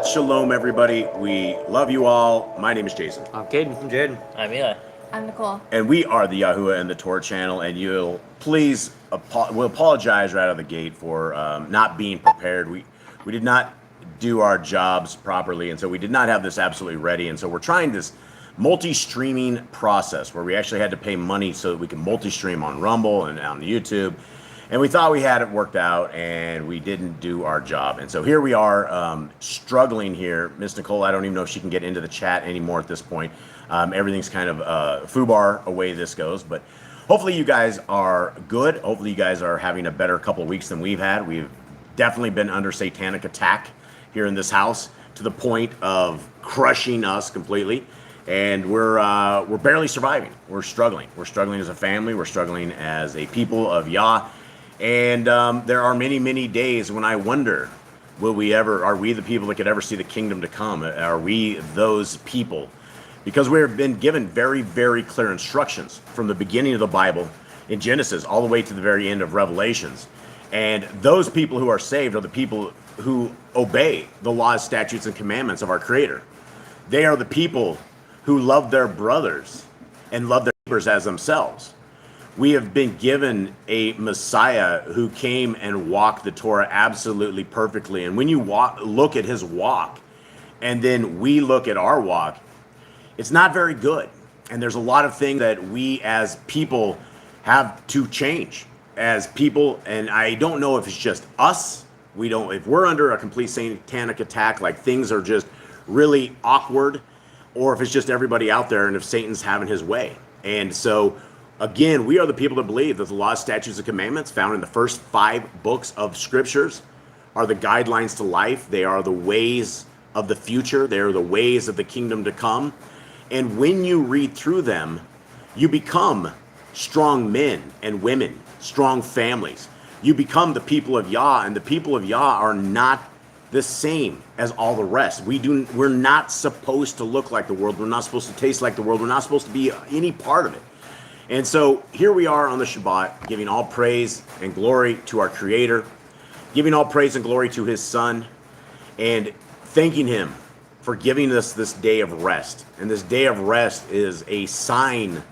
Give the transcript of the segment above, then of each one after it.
Shabbat Shalom, everybody. We love you all. My name is Jason. I'm Caden. I'm Jaden. I'm Eli. I'm Nicole. And we are the 𝐉𝐄𝐄 and the Torah channel. And you'll please, we'll apologize right out of the gate for not being prepared. We did not do our jobs properly. And so we did not have this absolutely ready. And so we're trying this multi-streaming process where we actually had to pay money so that we can multi-stream on Rumble and on YouTube. And we thought we had it worked out, and we didn't do our job. And so here we are, struggling here. Miss Nicole, I don't even know if she can get into the chat anymore at this point. Everything's kind of foobar away this goes. But hopefully you guys are good. Hopefully you guys are having a better couple of weeks than we've had. We've definitely been under satanic attack here in this house to the point of crushing us completely. And we're barely surviving. We're struggling. We're struggling as a family. We're struggling as a people of Yah. And there are many, many days when I wonder, are we the people that could ever see the kingdom to come? Are we those people? Because we've been given very, very clear instructions from the beginning of the Bible in Genesis all the way to the very end of Revelations. And those people who are saved are the people who obey the laws, statutes, and commandments of our Creator. They are the people who love their brothers and love their neighbors as themselves. We have been given a Messiah who came and walked the Torah absolutely perfectly. And when you look at his walk, and then we look at our walk, it's not very good. And there's a lot of things that we as people have to change as people. And I don't know if it's just us. If we're under a complete satanic attack, like things are just really awkward, or if it's just everybody out there and if Satan's having his way. And so, again, we are the people that believe that the laws, statutes, and commandments found in the first 5 books of scriptures are the guidelines to life. They are the ways of the future. They are the ways of the kingdom to come. And when you read through them, you become strong men and women, strong families. You become the people of Yah, and the people of Yah are not the same as all the rest. We're not supposed to look like the world. We're not supposed to taste like the world. We're not supposed to be any part of it. And so here we are on the Shabbat, giving all praise and glory to our Creator, giving all praise and glory to his Son, and thanking him for giving us this day of rest. And this day of rest is a sign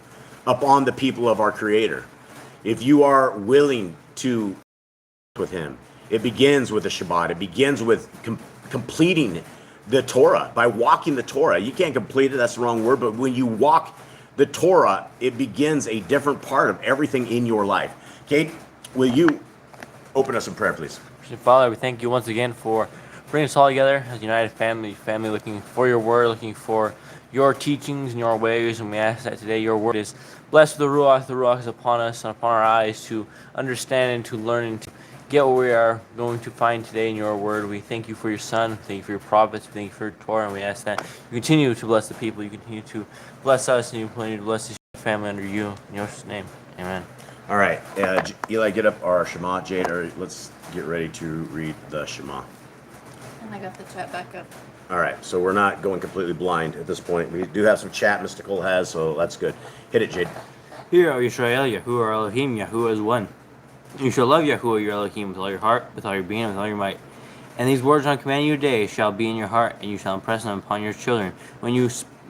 upon the people of our Creator. If you are willing to with him, it begins with the Shabbat. It begins with completing the Torah, by walking the Torah. You can't complete it, that's the wrong word, but when you walk the Torah, it begins a different part of everything in your life. Kate, will you open us in prayer, please? Father, we thank you once again for bringing us all together as a united family looking for your word, looking for your teachings and your ways. And we ask that today your word is blessed with the Ruach. The Ruach is upon us and upon our eyes to understand and to learn and to get what we are going to find today in your word. We thank you for your Son. We thank you for your prophets. We thank you for your Torah. And we ask that you continue to bless the people. You continue to bless us, and you continue to bless this family under you. In your name, amen. All right. Eli, get up our Shema. Jade, let's get ready to read the Shema. And I got the chat back up. All right. So we're not going completely blind at this point. We do have some chat Miss Nicole has, so that's good. Hit it, Jade. Hear, O Israel, Yahuwah our Elohim, Yahuwah is one. You shall love Yahuwah your Elohim with all your heart, with all your being, and with all your might. And these words I command you today shall be in your heart, and you shall impress them upon your children.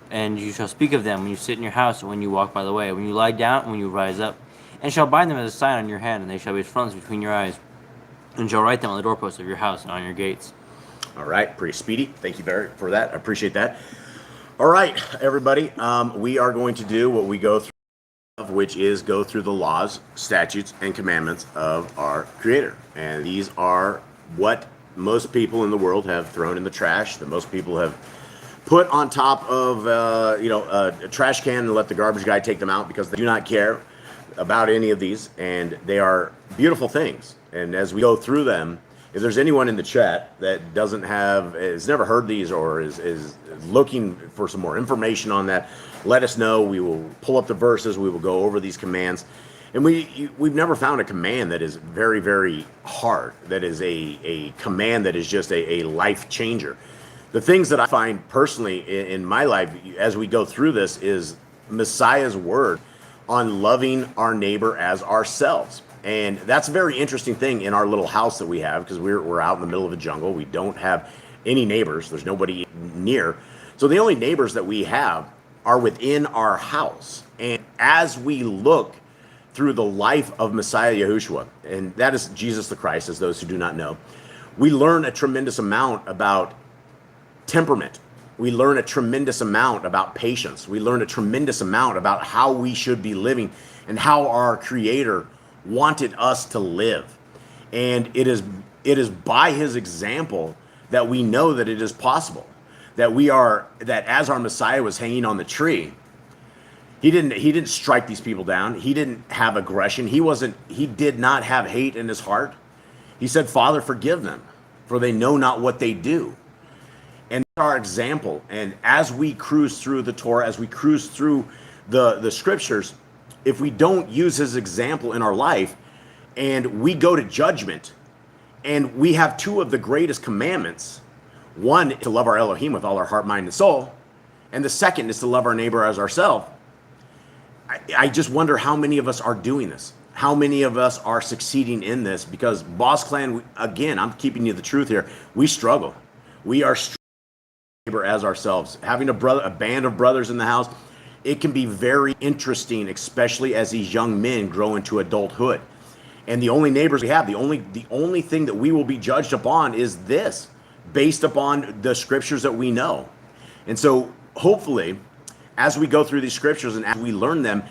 And you shall speak of them when you sit in your house, and when you walk by the way, when you lie down, and when you rise up. And shall bind them as a sign on your hand, and they shall be as frontlets between your eyes. And shall write them on the doorposts of your house and on your gates. All right, pretty speedy. Thank you very for that. I appreciate that. All right, everybody. We are going to do what we go through, which is go through the laws, statutes, and commandments of our Creator. And these are what most people in the world have thrown in the trash, that most people have put on top of a trash can and let the garbage guy take them out because they do not care about any of these. And they are beautiful things. And as we go through them, if there's anyone in the chat that has never heard these or is looking for some more information on that, let us know. We will pull up the verses. We will go over these commands. And we've never found a command that is very, very hard, that is a command that is just a life changer. The things that I find personally in my life as we go through this is Messiah's word on loving our neighbor as ourselves. And that's a very interesting thing in our little house that we have, because we're out in the middle of a jungle. We don't have any neighbors. There's nobody near. So the only neighbors that we have are within our house. And as we look through the life of Messiah Yahushua, and that is Jesus the Christ, as those who do not know, we learn a tremendous amount about temperament. We learn a tremendous amount about patience. We learn a tremendous amount about how we should be living and how our Creator wanted us to live. And it is by his example that we know that it is possible, that as our Messiah was hanging on the tree, he didn't strike these people down. He didn't have aggression. He did not have hate in his heart. He said, Father, forgive them, for they know not what they do. And our example, and as we cruise through the Torah, as we cruise through the scriptures, if we don't use his example in our life, and we go to judgment, and we have two of the greatest commandments, one is to love our Elohim with all our heart, mind, and soul, and the second is to love our neighbor as ourselves. I just wonder how many of us are doing this. How many of us are succeeding in this? Because Boss Clan, again, I'm keeping you the truth here. We struggle. We are neighbor as ourselves. Having a band of brothers in the house, it can be very interesting, especially as these young men grow into adulthood. And the only neighbors we have, the only thing that we will be judged upon is this, based upon the scriptures that we know. And so hopefully, as we go through these scriptures and as we learn them,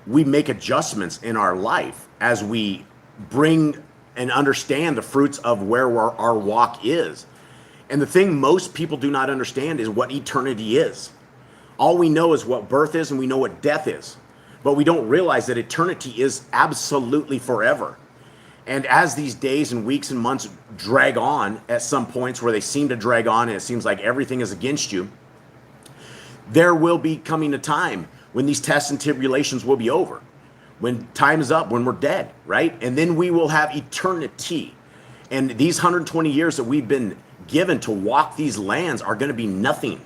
we make adjustments in our life as we bring and understand the fruits of where our walk is. And the thing most people do not understand is what eternity is. All we know is what birth is, and we know what death is. But we don't realize that eternity is absolutely forever. And as these days and weeks and months drag on, at some points where they seem to drag on and it seems like everything is against you, there will be coming a time when these tests and tribulations will be over, when time is up, when we're dead, right? And then we will have eternity. And these 120 years that we've been given to walk these lands are going to be nothing.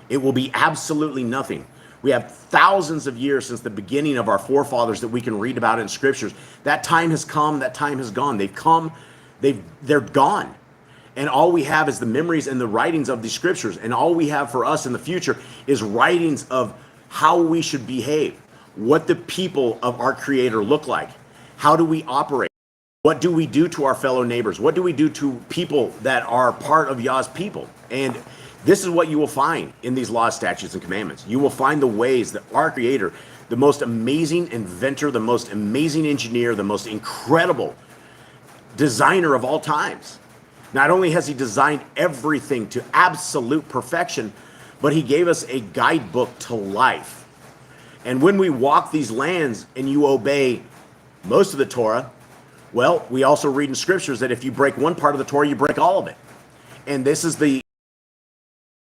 It will be absolutely nothing. We have thousands of years since the beginning of our forefathers that we can read about in scriptures. That time has come, that time has gone. They've come, they're gone. And all we have is the memories and the writings of these scriptures. And all we have for us in the future is writings of how we should behave, what the people of our Creator look like, how do we operate, what do we do to our fellow neighbors, what do we do to people that are part of Yah's people. And this is what you will find in these laws, statutes, and commandments. You will find the ways that our Creator, the most amazing inventor, the most amazing engineer, the most incredible designer of all times, not only has he designed everything to absolute perfection, but he gave us a guidebook to life. And when we walk these lands and you obey most of the Torah, well, we also read in scriptures that if you break one part of the Torah, you break all of it. And this is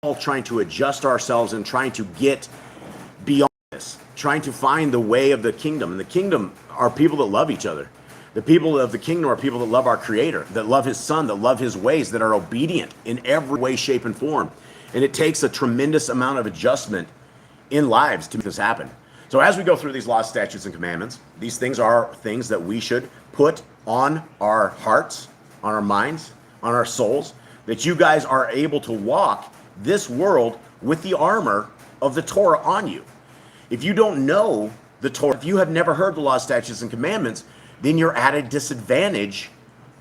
all trying to adjust ourselves and trying to get beyond this, trying to find the way of the kingdom. And the kingdom are people that love each other. The people of the kingdom are people that love our Creator, that love his Son, that love his ways, that are obedient in every way, shape, and form. And it takes a tremendous amount of adjustment in lives to make this happen. So as we go through these laws, statutes, and commandments, these things are things that we should put on our hearts, on our minds, on our souls, that you guys are able to walk this world with the armor of the Torah on you. If you don't know the Torah, if you have never heard the laws, statutes, and commandments, then you're at a disadvantage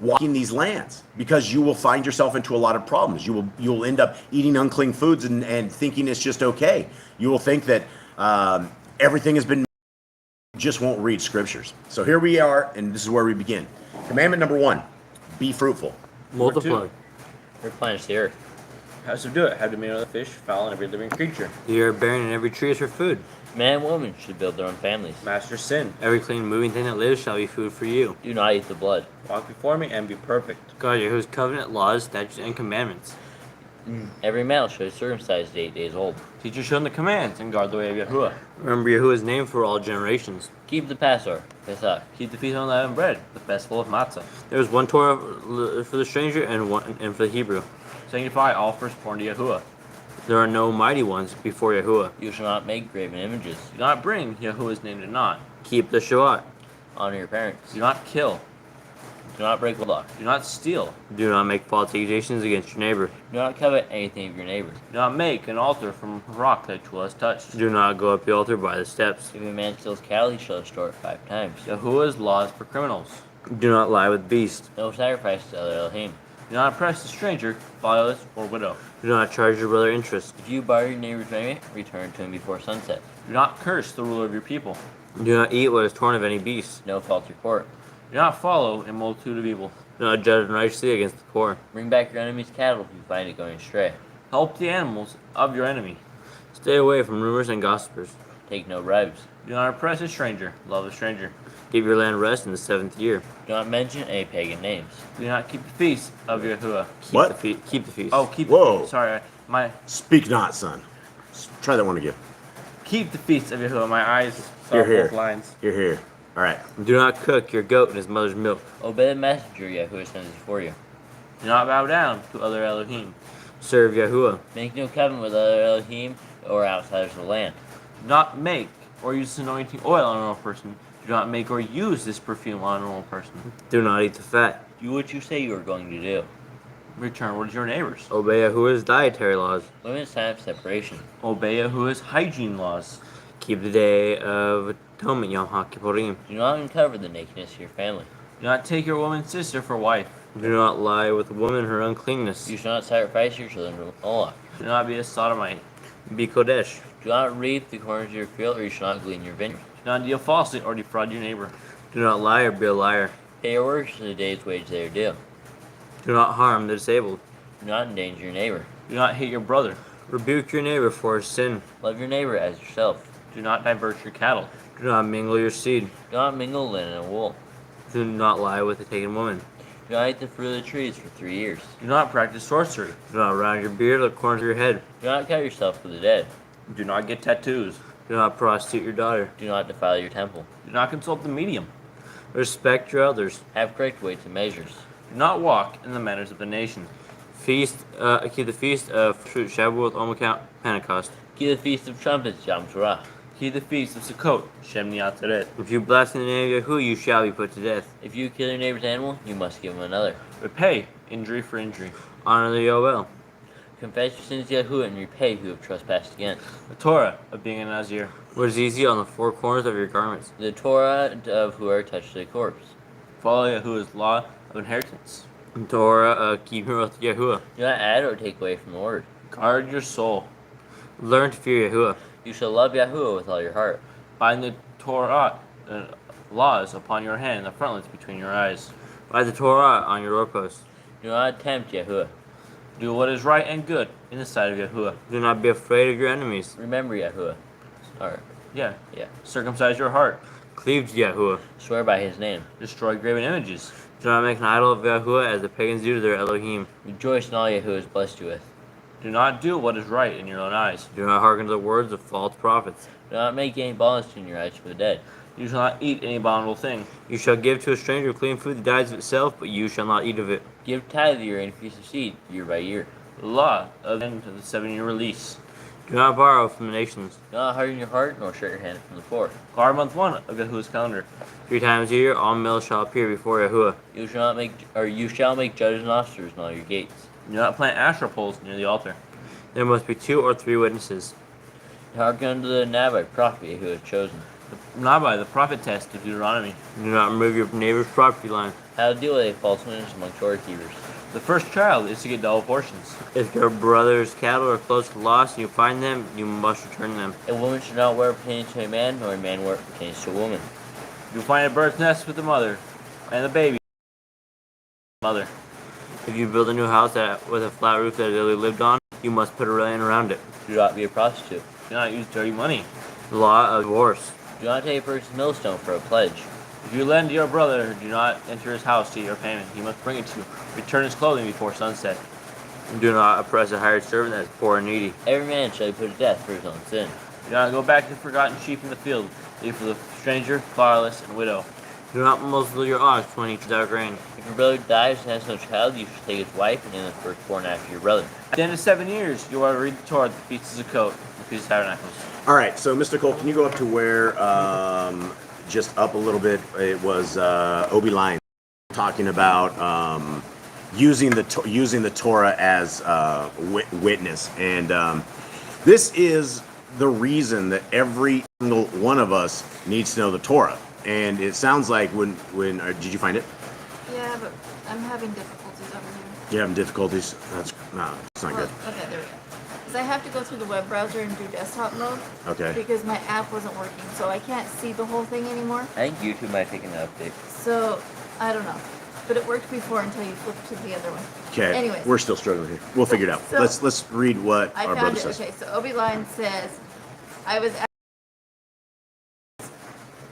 walking these lands, because you will find yourself into a lot of problems. You'll end up eating unclean foods and thinking it's just okay. You will think that everything has been, just won't read scriptures. So here we are, and this is where we begin. Commandment number 1, be fruitful. Multiply. Replenish the earth. How to do it? Have dominion over the fish, fowl, and every living creature. The earth bearing and every tree is for food. Man and woman should build their own families. Master sin. Every clean moving thing that lives shall be food for you. Do not eat the blood. Walk before me and be perfect. God, Yahuwah's covenant, laws, statutes, and commandments. Every male should be circumcised 8 days old. Teach your children the commands and guard the way of Yahuwah. Remember Yahuwah's name for all generations. Keep the Passover, Pesach. Keep the feast of unleavened bread, the festival of matzah. There is one Torah for the stranger and for the Hebrew. Sanctify all firstborn to Yahuwah. There are no mighty ones before Yahuwah. You shall not make graven images. Do not bring Yahuwah's name to naught. Keep the Shabbat. Honor your parents. Do not kill. Do not break the law. Do not steal. Do not make false accusations against your neighbor. Do not covet anything of your neighbor. Do not make an altar from a rock that tool has touched. Do not go up the altar by the steps. If a man steals cattle, he shall restore it 5 times. Yahuwah's laws for criminals. Do not lie with beasts. No sacrifice to other Elohim. Do not oppress a stranger, fatherless, or widow. Do not charge your brother interest. If you borrow your neighbor's raiment, return to him before sunset. Do not curse the ruler of your people. Do not eat what is torn of any beast. No false report. Do not follow a multitude of evil. Do not judge unrighteously against the poor. Bring back your enemy's cattle if you find it going astray. Help the animals of your enemy. Stay away from rumors and gossipers. Take no bribes. Do not oppress a stranger. Love a stranger. Give your land rest in the 7th year. Do not mention any pagan names. Do not keep the feast of Yahuwah. What? Keep the feast. Oh, keep Whoa. the feast. Sorry, my Speak not, son. Try that one again. keep the feast of Yahuwah. My eyes saw You're here. both lines. You're here. All right. Do not cook your goat in his mother's milk. Obey the messenger Yahuwah sends before you. Do not bow down to other Elohim. Serve Yahuwah. Make no covenant with other Elohim or outsiders of the land. Do not make or use anointing oil on a normal person. Do not make or use this perfume on a normal person. Do not eat the fat. Do what you say you are going to do. Return what is your neighbor's. Obey Yahuwah's dietary laws. Limit time of separation. Obey Yahuwah's hygiene laws. Keep the day of atonement, Yom HaKippurim. Do not uncover the nakedness of your family. Do not take your woman's sister for wife. Do not lie with a woman her uncleanness. You shall not sacrifice your children to Moloch. Do not be a sodomite. Be Kodesh. Do not reap the corners of your field, or you shall not glean your vineyard. Do not deal falsely or defraud your neighbor. Do not lie or be a liar. Pay your workers for the day's wage they are due. Do not harm the disabled. Do not endanger your neighbor. Do not hate your brother. Rebuke your neighbor for his sin. Love your neighbor as yourself. Do not divert your cattle. Do not mingle your seed. Do not mingle linen and wool. Do not lie with a taken woman. Do not eat the fruit of the trees for 3 years. Do not practice sorcery. Do not round your beard or the corners of your head. Do not cut yourself for the dead. Do not get tattoos. Do not prostitute your daughter. Do not defile your temple. Do not consult the medium. Respect your elders. Have correct weights and measures. Do not walk in the manners of the nation. Keep the feast of Shavuot, 𝐤𝐄, Pentecost. Keep the feast of trumpets, Yom Teruah. Keep the feast of Sukkot, Shemini Atzeret. If you blaspheme the name of Yahuwah, you shall be put to death. If you kill your neighbor's animal, you must give him another. Repay injury for injury. Honor the Yoel. Confess your sins to Yahuwah and repay who have trespassed against. The Torah of being a Nazir. What is easy on the 4 corners of your garments. The Torah of whoever touched the corpse. Follow Yahuwah's law of inheritance. Torah, keep your oath to Yahuwah. Do not add or take away from the word. Guard your soul. Learn to fear Yahuwah. You shall love Yahuwah with all your heart. Bind the Torah laws upon your hand and the frontlets between your eyes. Write the Torah on your doorposts. Do not tempt Yahuwah. Do what is right and good in the sight of Yahuwah. Do not be afraid of your enemies. Remember Yahuwah. Or, Yeah. yeah. Circumcise your heart. Cleave to Yahuwah. Swear by his name. Destroy graven images. Do not make an idol of Yahuwah as the pagans do to their Elohim. Rejoice in all Yahuwah has blessed you with. Do not do what is right in your own eyes. Do not hearken to the words of false prophets. Do not make any bonds in your eyes for the dead. You shall not eat any abominable thing. You shall give to a stranger clean food that dies of itself, but you shall not eat of it. Give tithe of your increase of seed, year by year. The law of the 7-year release. Do not borrow from the nations. Do not harden your heart, nor shut your hand from the poor. Guard month 1 of Yahuwah's calendar. 3 times a year, all males shall appear before Yahuwah. You shall make judges and officers in all your gates. Do not plant Asherah poles near the altar. There must be 2 or 3 witnesses. Hearken unto the Nabite prophet who has chosen. The Nabai, the prophet test of Deuteronomy. Do not remove your neighbor's property line. How to deal with a false witness among Torah keepers. The first child is to get double portions. If your brother's cattle are close to loss and you find them, you must return them. A woman should not wear pertaining to a man, nor a man wear pertaining to a woman. You find a bird's nest with the mother and the baby. Mother. If you build a new house with a flat roof that Lily lived on, you must put a railing around it. Do not be a prostitute. Do not use dirty money. The law of divorce. Do not take a person's millstone for a pledge. If you lend to your brother, do not enter his house to your payment. He must bring it to you. Return his clothing before sunset. Do not oppress a hired servant that is poor and needy. Every man shall be put to death for his own sin. Do not go back to the forgotten sheep in the field. Leave for the stranger, fatherless, and widow. Do not muzzle your ox when he eats out grain. If your brother dies and has no child, you shall take his wife and name the firstborn after your brother. At the end of 7 years, you are to read the Torah, the feasts of Sukkot, the Feast of Tabernacles. All right, so Mr. Cole, can you go up to where, just up a little bit, it was Obi line? talking about using the Torah as witness, and this is the reason that every single one of us needs to know the Torah. And it sounds like when did you find it? Yeah, but I'm having difficulties over here. You're having difficulties? That's no, it's not good. Okay, there we go. Because I have to go through the web browser and do desktop mode. Okay. Because my app wasn't working, so I can't see the whole thing anymore. I think YouTube might take an update. So, I don't know. But it worked before until you flipped to the other one. Okay. Anyways. We're still struggling here. We'll figure it out. So, let's read what I our found brother it. says. Okay, so Obi-Line says, I was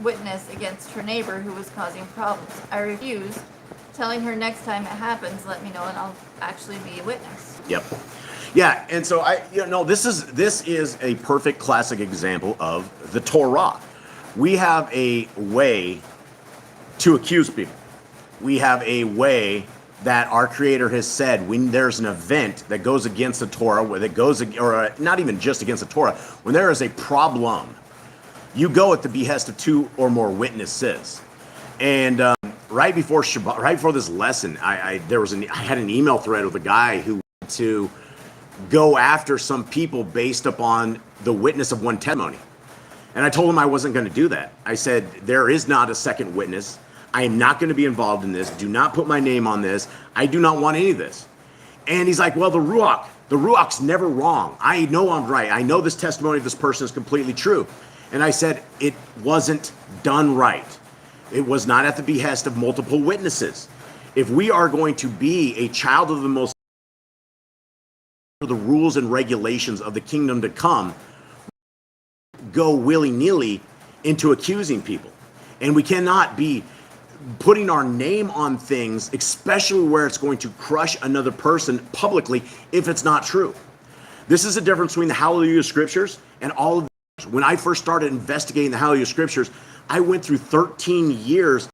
witness against her neighbor who was causing problems. I refused, telling her next time it happens, let me know and I'll actually be a witness. Yep. Yeah, and so this is a perfect classic example of the Torah. We have a way to accuse people. We have a way that our Creator has said when there's an event that goes against the Torah, or not even just against the Torah, when there is a problem, you go at the behest of two or more witnesses. And right before Shabbat, right before this lesson, I had an email thread with a guy who wanted to go after some people based upon the witness of one testimony. And I told him I wasn't going to do that. I said, there is not a second witness. I am not going to be involved in this. Do not put my name on this. I do not want any of this. And he's like, well, the Ruach's never wrong. I know I'm right. I know this testimony of this person is completely true. And I said, it wasn't done right. It was not at the behest of multiple witnesses. If we are going to be a child of the Most High, the rules and regulations of the kingdom to come, go willy-nilly into accusing people. And we cannot be putting our name on things, especially where it's going to crush another person publicly if it's not true. This is the difference between the Hallelujah Scriptures and all of the. When I first started investigating the Hallelujah Scriptures, I went through 13 years,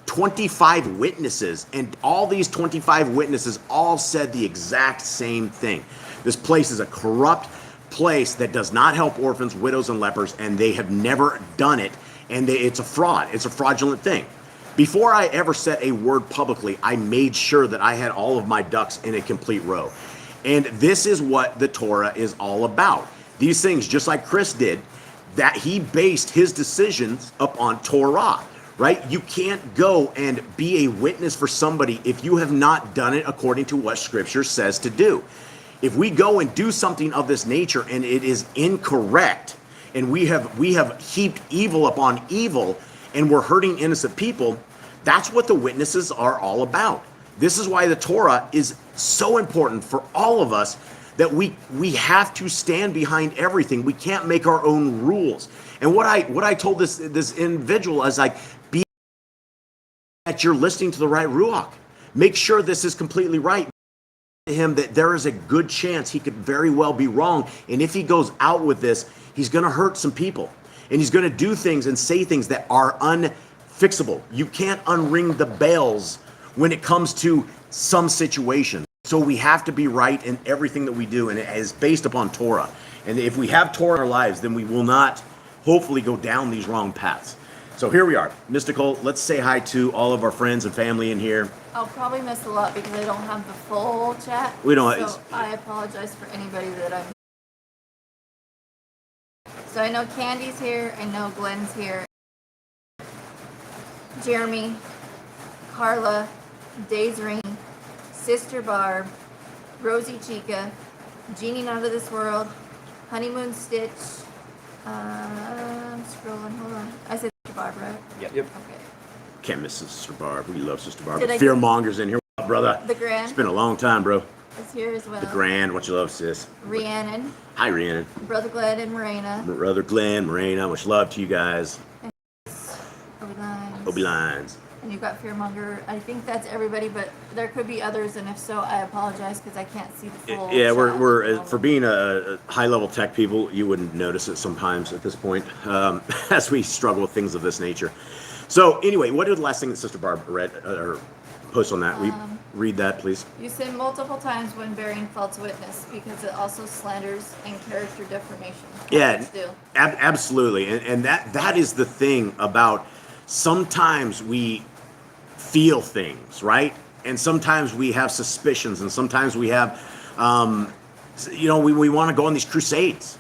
25 witnesses, and all these 25 witnesses all said the exact same thing. This place is a corrupt place that does not help orphans, widows, and lepers, and they have never done it, and it's a fraud. It's a fraudulent thing. Before I ever said a word publicly, I made sure that I had all of my ducks in a complete row. And this is what the Torah is all about. These things, just like Chris did, that he based his decisions upon Torah, right? You can't go and be a witness for somebody if you have not done it according to what Scripture says to do. If we go and do something of this nature and it is incorrect, and we have heaped evil upon evil, and we're hurting innocent people, that's what the witnesses are all about. This is why the Torah is so important for all of us, that we have to stand behind everything. We can't make our own rules. And what I told this individual is like, be that you're listening to the right Ruach. Make sure this is completely right. To him that there is a good chance he could very well be wrong. And if he goes out with this, he's going to hurt some people. And he's going to do things and say things that are unfixable. You can't unring the bells when it comes to some situations. So we have to be right in everything that we do, and it is based upon Torah. And if we have Torah in our lives, then we will not hopefully go down these wrong paths. So here we are. Mystical, let's say hi to all of our friends and family in here. I'll probably miss a lot because I don't have the full chat. We don't. So I apologize for anybody that I'm. So I know Candy's here. I know Glenn's here. Jeremy, Carla, Daysring, Sister Barb, Rosie Chica, Jeannie Not of This World, Honeymoon Stitch. I'm scrolling. Hold on. I said Sister Barb, right? Yep. Okay. Can't miss Sister Barb. We love Sister Barb. Did I Fearmonger's in here. What up, brother? The Grand It's been a long time, bro. is here as well. The Grand. What you love, sis? Rhiannon, Hi, Rhiannon. Brother Glenn and Morena. Brother Glenn, Morena. Much love to you guys. Obi-Lines. Obi-Lines. And you've got Fearmonger. I think that's everybody, but there could be others, and if so, I apologize because I can't see the full. Yeah, chat. we're for being a high-level tech people, you wouldn't notice it sometimes at this point, as we struggle with things of this nature. So anyway, what is the last thing that Sister Barb read or post on that? Read that, please. You sin multiple times when bearing false witness because it also slanders and character defamation. Yeah, Do. absolutely, and that is the thing about sometimes we feel things, right? And sometimes we have suspicions, and sometimes we have, we want to go on these crusades.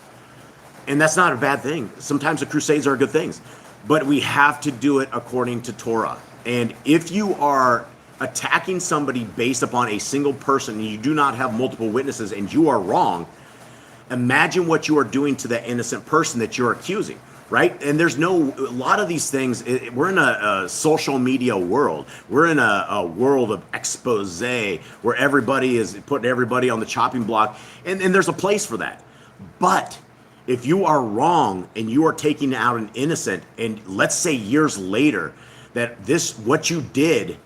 And that's not a bad thing. Sometimes the crusades are good things. But we have to do it according to Torah. And if you are attacking somebody based upon a single person and you do not have multiple witnesses and you are wrong, imagine what you are doing to that innocent person that you're accusing, right? And there's a lot of these things, we're in a social media world. We're in a world of expose where everybody is putting everybody on the chopping block, and there's a place for that. But if you are wrong and you are taking out an innocent, and let's say years later that what you did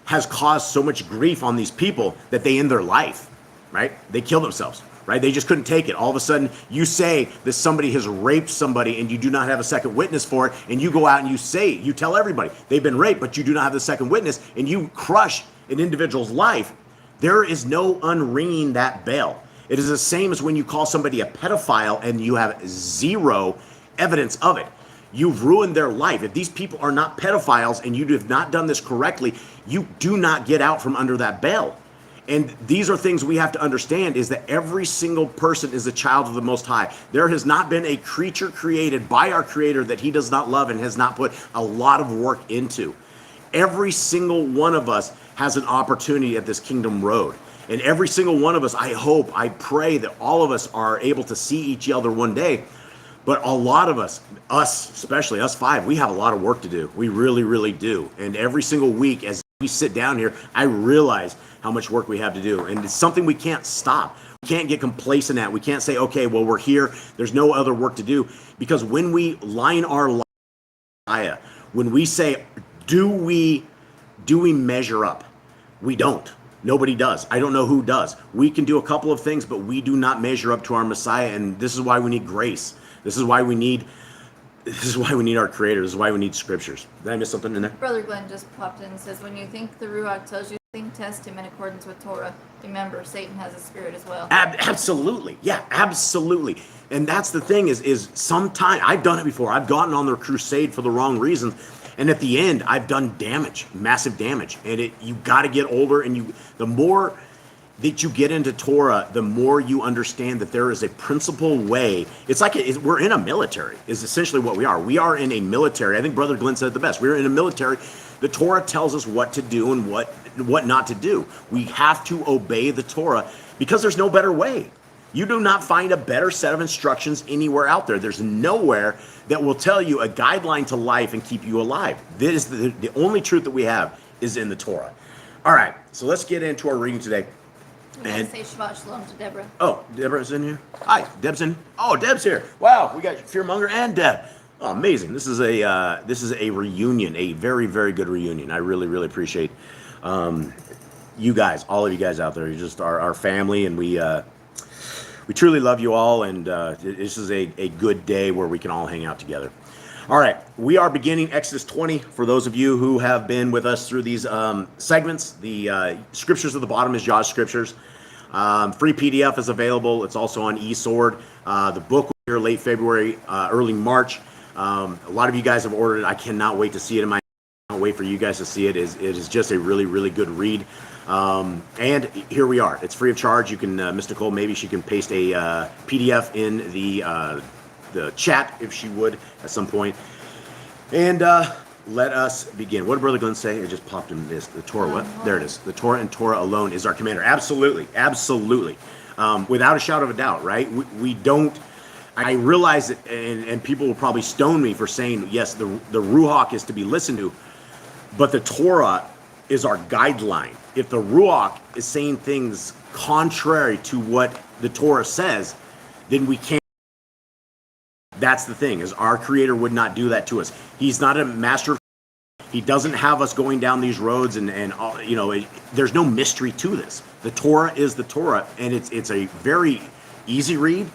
has caused so much grief on these people that they end their life, right? They kill themselves, right? They just couldn't take it. All of a sudden, you say that somebody has raped somebody and you do not have a second witness for it, and you go out and you tell everybody they've been raped, but you do not have the second witness, and you crush an individual's life. There is no unringing that bell. It is the same as when you call somebody a pedophile and you have zero evidence of it. You've ruined their life. If these people are not pedophiles and you have not done this correctly, you do not get out from under that bell. And these are things we have to understand, is that every single person is a child of the Most High. There has not been a creature created by our Creator that he does not love and has not put a lot of work into. Every single one of us has an opportunity at this kingdom road. And every single one of us, I pray that all of us are able to see each other one day. But a lot of us, especially us five, we have a lot of work to do. We really, really do. And every single week as we sit down here, I realize how much work we have to do. And it's something we can't stop. We can't get complacent at. We can't say, okay, well, we're here. There's no other work to do. Because when we line our life, when we say, do we measure up? We don't. Nobody does. I don't know who does. We can do a couple of things, but we do not measure up to our Messiah. And this is why we need grace. This is why we need our Creator. This is why we need scriptures. Did I miss something in there? Brother Glenn just popped in and says, when you think the Ruach tells you to test him in accordance with Torah, remember, Satan has a spirit as well. Absolutely. Yeah, absolutely. And that's the thing is sometimes, I've done it before. I've gotten on the crusade for the wrong reasons. And at the end, I've done damage, massive damage. And you got to get older, and the more that you get into Torah, the more you understand that there is a principal way. It's like we're in a military, is essentially what we are. We are in a military. I think Brother Glenn said it the best. We're in a military. The Torah tells us what to do and what not to do. We have to obey the Torah because there's no better way. You do not find a better set of instructions anywhere out there. There's nowhere that will tell you a guideline to life and keep you alive. This is the only truth that we have is in the Torah. All right, so let's get into our reading today. We gotta say Shabbat Shalom to Deborah. Oh, Deborah's in here. Hi, Deb's in. Oh, Deb's here. Wow, we got Fearmonger and Deb. Oh, amazing. This is a reunion, a very, very good reunion. I really, really appreciate you guys, all of you guys out there. You're just our family, and we truly love you all. And this is a good day where we can all hang out together. All right, we are beginning Exodus 20. For those of you who have been with us through these segments, the scriptures at the bottom is Josh's scriptures. Free PDF is available. It's also on eSword. The book will be here late February, early March. A lot of you guys have ordered it. I cannot wait to see it. I can't wait for you guys to see it. It is just a really, really good read. And here we are. It's free of charge. You can, Ms. Nicole, maybe she can paste a PDF in the chat if she would at some point. And let us begin. What did Brother Glenn say? It just popped in this. The Torah, what? There it is. The Torah and Torah alone is our commander. Absolutely. Absolutely. Without a shadow of a doubt, right? We don't, I realize that, and people will probably stone me for saying, yes, the Ruach is to be listened to, but the Torah is our guideline. If the Ruach is saying things contrary to what the Torah says, then we can't. That's the thing, is our Creator would not do that to us. He's not a master. He doesn't have us going down these roads and there's no mystery to this. The Torah is the Torah, and it's a very easy read,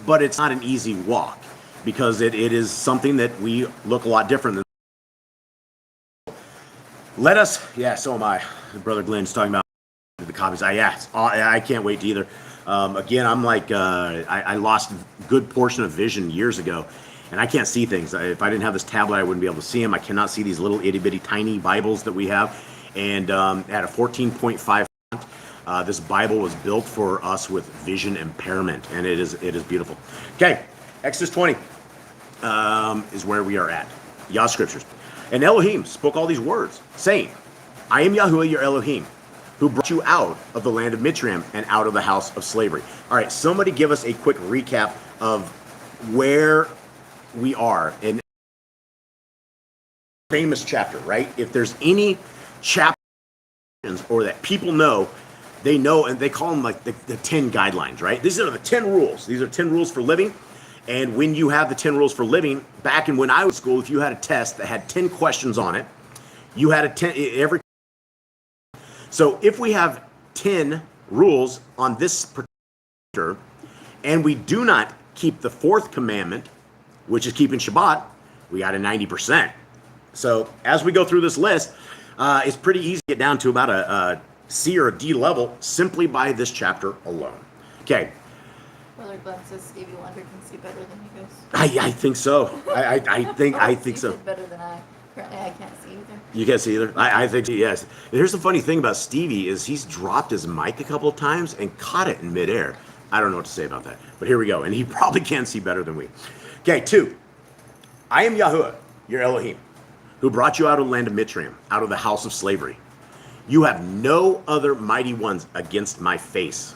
but it's not an easy walk, because it is something that we look a lot different than. Let us, so am I. Brother Glenn's talking about the copies. I can't wait to either. Again, I'm like, I lost a good portion of vision years ago, and I can't see things. If I didn't have this tablet, I wouldn't be able to see them. I cannot see these little itty bitty tiny Bibles that we have. and had a 14.5 font. This Bible was built for us with vision impairment, and it is beautiful. Okay, Exodus 20 is where we are at. Yah scriptures. And Elohim spoke all these words, saying, I am Yahuwah your Elohim, who brought you out of the land of Mitzrayim and out of the house of slavery. All right, somebody give us a quick recap of where we are in famous chapter, right? If there's any chapters or that people know, they know, and they call them like the 10 guidelines, right? These are the 10 rules. These are 10 rules for living. And when you have the 10 rules for living, back in when I was in school, if you had a test that had 10 questions on it, you had a 10 every. So if we have 10 rules on this particular, and we do not keep the fourth commandment, which is keeping Shabbat, we got a 90%. So as we go through this list, it's pretty easy to get down to about a C or a D level simply by this chapter alone. Okay. Brother Glenn says Stevie Wonder can see better than you guys. I think so. I think so. Better than I. Apparently, I can't see either. You can't see either? I think yes. Here's the funny thing about Stevie is he's dropped his mic a couple of times and caught it in midair. I don't know what to say about that. But here we go. And he probably can see better than we. Okay, 2. I am Yahuwah, your Elohim, who brought you out of the land of Mitzrayim, out of the house of slavery. You have no other mighty ones against my face.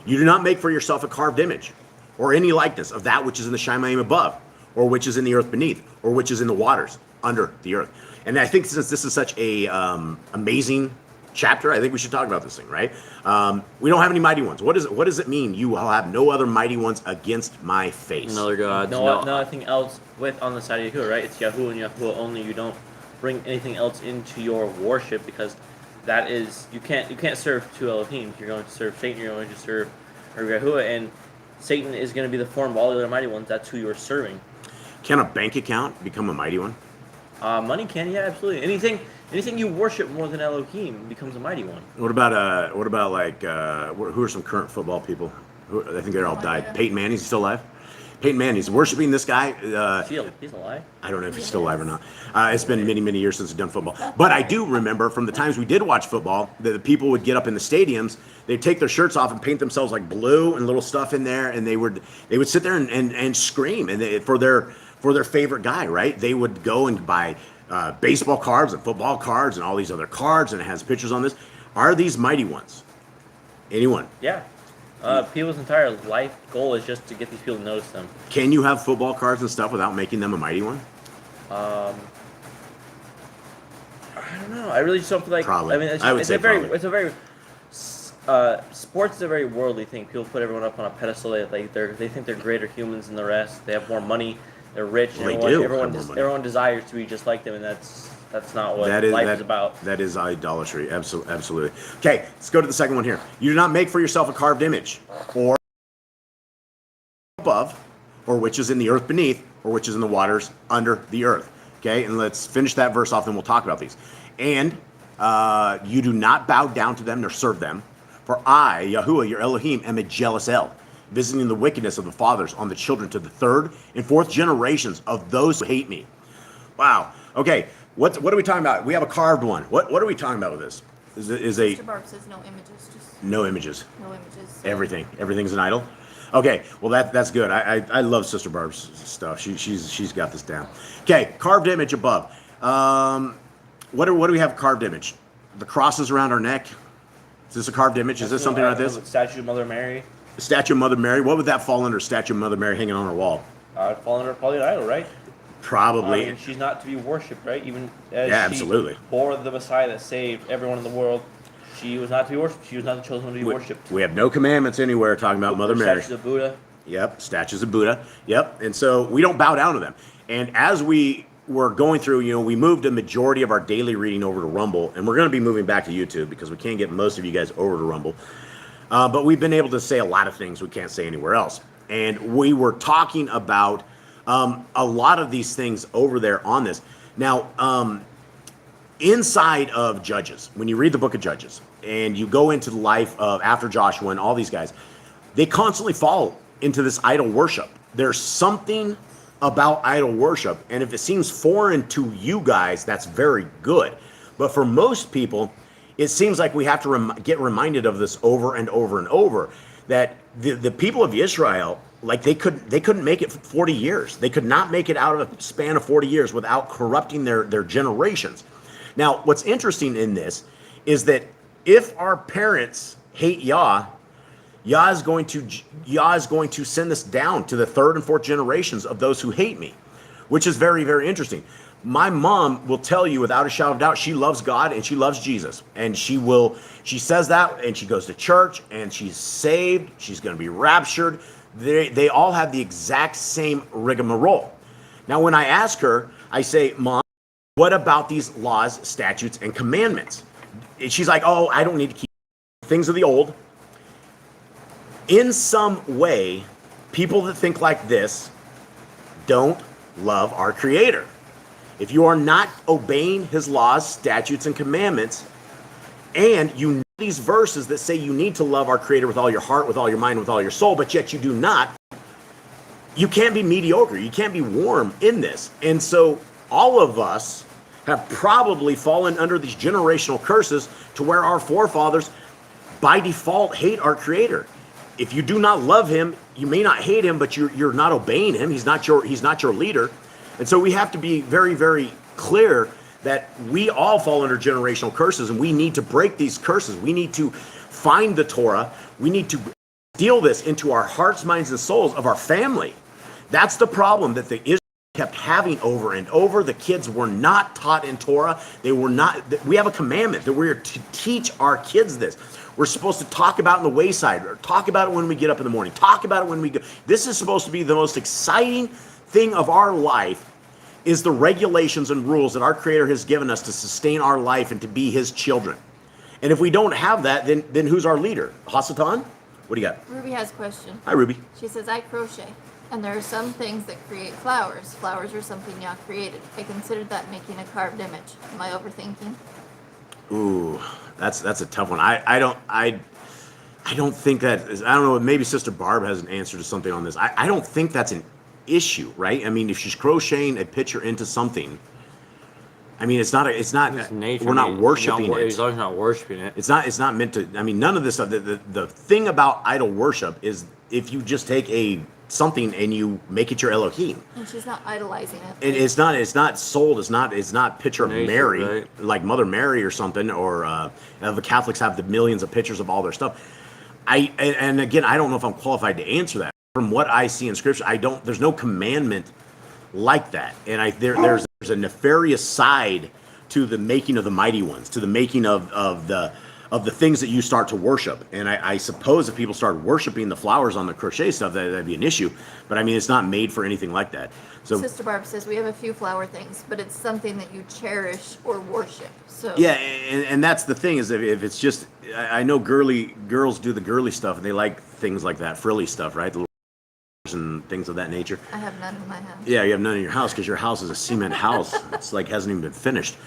You do not make for yourself a carved image, or any likeness of that which is in the Shemayim above, or which is in the earth beneath, or which is in the waters under the earth. And I think since this is such a amazing chapter, I think we should talk about this thing, right? We don't have any mighty ones. What does it mean? You will have no other mighty ones against my face. Another gods. Nothing else with on the side of Yahuwah, right? It's Yahuwah and Yahuwah only. You don't bring anything else into your worship, because that is you can't serve two Elohim. You're going to serve Satan. You're going to serve Yahuwah, and Satan is going to be the form of all the other mighty ones. That's who you're serving. Can a bank account become a mighty one? Money can, yeah, absolutely. Anything you worship more than Elohim becomes a mighty one. What about who are some current football people? I think they're all died. Peyton Manning's still alive. Peyton Manning's worshiping this guy. He's alive. I don't know if he's still alive or not. It's been many years since I've done football. But I do remember from the times we did watch football that the people would get up in the stadiums, they'd take their shirts off and paint themselves like blue and little stuff in there, and they would sit there and scream for their favorite guy, right? They would go and buy baseball cards and football cards and all these other cards, and it has pictures on this. Are these mighty ones? Anyone? Yeah. People's entire life goal is just to get these people to notice them. Can you have football cards and stuff without making them a mighty one? I don't know. I really just don't feel like. Probably. I mean, sports is a very worldly thing. People put everyone up on a pedestal. They think they're greater humans than the rest. They have more money. They're rich. Well, and everyone desires to be just like them, and that's not what life is about. That is idolatry. Absolutely. Okay, let's go to the second one here. You do not make for yourself a carved image, or above, or which is in the earth beneath, or which is in the waters under the earth. Okay, and let's finish that verse off, and we'll talk about these. And you do not bow down to them nor serve them, for I, Yahuwah, your Elohim, am a jealous El, visiting the wickedness of the fathers on the children to the third and fourth generations of those who hate me. Wow. Okay. What are we talking about? We have a carved one. What are we talking about with this? Mr. Barb says no images. Just no images. no images. So. Everything's an idol. Okay. Well, that's good. I love Sister Barb's stuff. She's got this down. Okay. Carved image above. What do we have carved image? The crosses around our neck. Is this a carved image? Is this something like this? Statue of Mother Mary. The statue of Mother Mary. What would that fall under? Statue of Mother Mary hanging on our wall. Fall under probably an idol, right? Probably. And she's not to be worshipped, right? Even as absolutely. bore the Messiah that saved everyone in the world, she was not to be worshipped. She was not the chosen one to be worshipped. We have no commandments anywhere talking about Mother Mary. Statues of Buddha. Yep, statues of Buddha. Yep, and so we don't bow down to them. And as we were going through, we moved a majority of our daily reading over to Rumble, and we're going to be moving back to YouTube because we can't get most of you guys over to Rumble. But we've been able to say a lot of things we can't say anywhere else. And we were talking about a lot of these things over there on this. Now, inside of Judges, when you read the book of Judges and you go into the life of after Joshua and all these guys, they constantly fall into this idol worship. There's something about idol worship, and if it seems foreign to you guys, that's very good. But for most people, it seems like we have to get reminded of this over and over and over, that the people of Israel, like they couldn't make it for 40 years. They could not make it out of a span of 40 years without corrupting their generations. Now, what's interesting in this is that if our parents hate Yah, Yah is going to send this down to the third and fourth generations of those who hate me, which is very, very interesting. My mom will tell you without a shadow of doubt, she loves God and she loves Jesus. And she says that, and she goes to church and she's saved. She's going to be raptured. They all have the exact same rigmarole. Now, when I ask her, I say, Mom, what about these laws, statutes, and commandments? And she's like, oh, I don't need to keep things of the old. In some way, people that think like this don't love our Creator. If you are not obeying his laws, statutes, and commandments, and you know these verses that say you need to love our Creator with all your heart, with all your mind, with all your soul, but yet you do not, you can't be mediocre. You can't be warm in this. And so all of us have probably fallen under these generational curses to where our forefathers by default hate our Creator. If you do not love him, you may not hate him, but you're not obeying him. He's not your leader. And so we have to be very, very clear that we all fall under generational curses, and we need to break these curses. We need to find the Torah. We need to steal this into our hearts, minds, and souls of our family. That's the problem that the Israelites kept having over and over. The kids were not taught in Torah. They were not. We have a commandment that we're to teach our kids this. We're supposed to talk about in the wayside, or talk about it when we get up in the morning, talk about it when we go. This is supposed to be the most exciting thing of our life, is the regulations and rules that our Creator has given us to sustain our life and to be his children. And if we don't have that, then who's our leader? Hasatan? What do you got? Ruby has a question. Hi, Ruby. She says, I crochet, and there are some things that create flowers. Flowers are something Yah created. I considered that making a carved image. Am I overthinking? Ooh, that's a tough one. I don't think that is, I don't know, maybe Sister Barb has an answer to something on this. I don't think that's an issue, right? I mean, if she's crocheting a picture into something, I mean, it's nature. We're not worshiping it. As long as not worshiping it. It's not meant to, I mean, none of this stuff. The thing about idol worship is if you just take something and you make it your Elohim. And she's not idolizing it. It's not sold. It's not picture of Nature, Mary, right? Like Mother Mary or something, or the Catholics have the millions of pictures of all their stuff. And again, I don't know if I'm qualified to answer that. From what I see in Scripture, there's no commandment like that. And there's a nefarious side to the making of the mighty ones, to the making of the things that you start to worship. And I suppose if people start worshiping the flowers on the crochet stuff, that'd be an issue. But I mean, it's not made for anything like that. So Sister Barb says we have a few flower things, but it's something that you cherish or worship. So yeah, and that's the thing, is if it's just, I know girls do the girly stuff, and they like things like that, frilly stuff, right? The little and things of that nature. I have none in my house. Yeah, you have none in your house because your house is a cement house. It's like hasn't even been finished.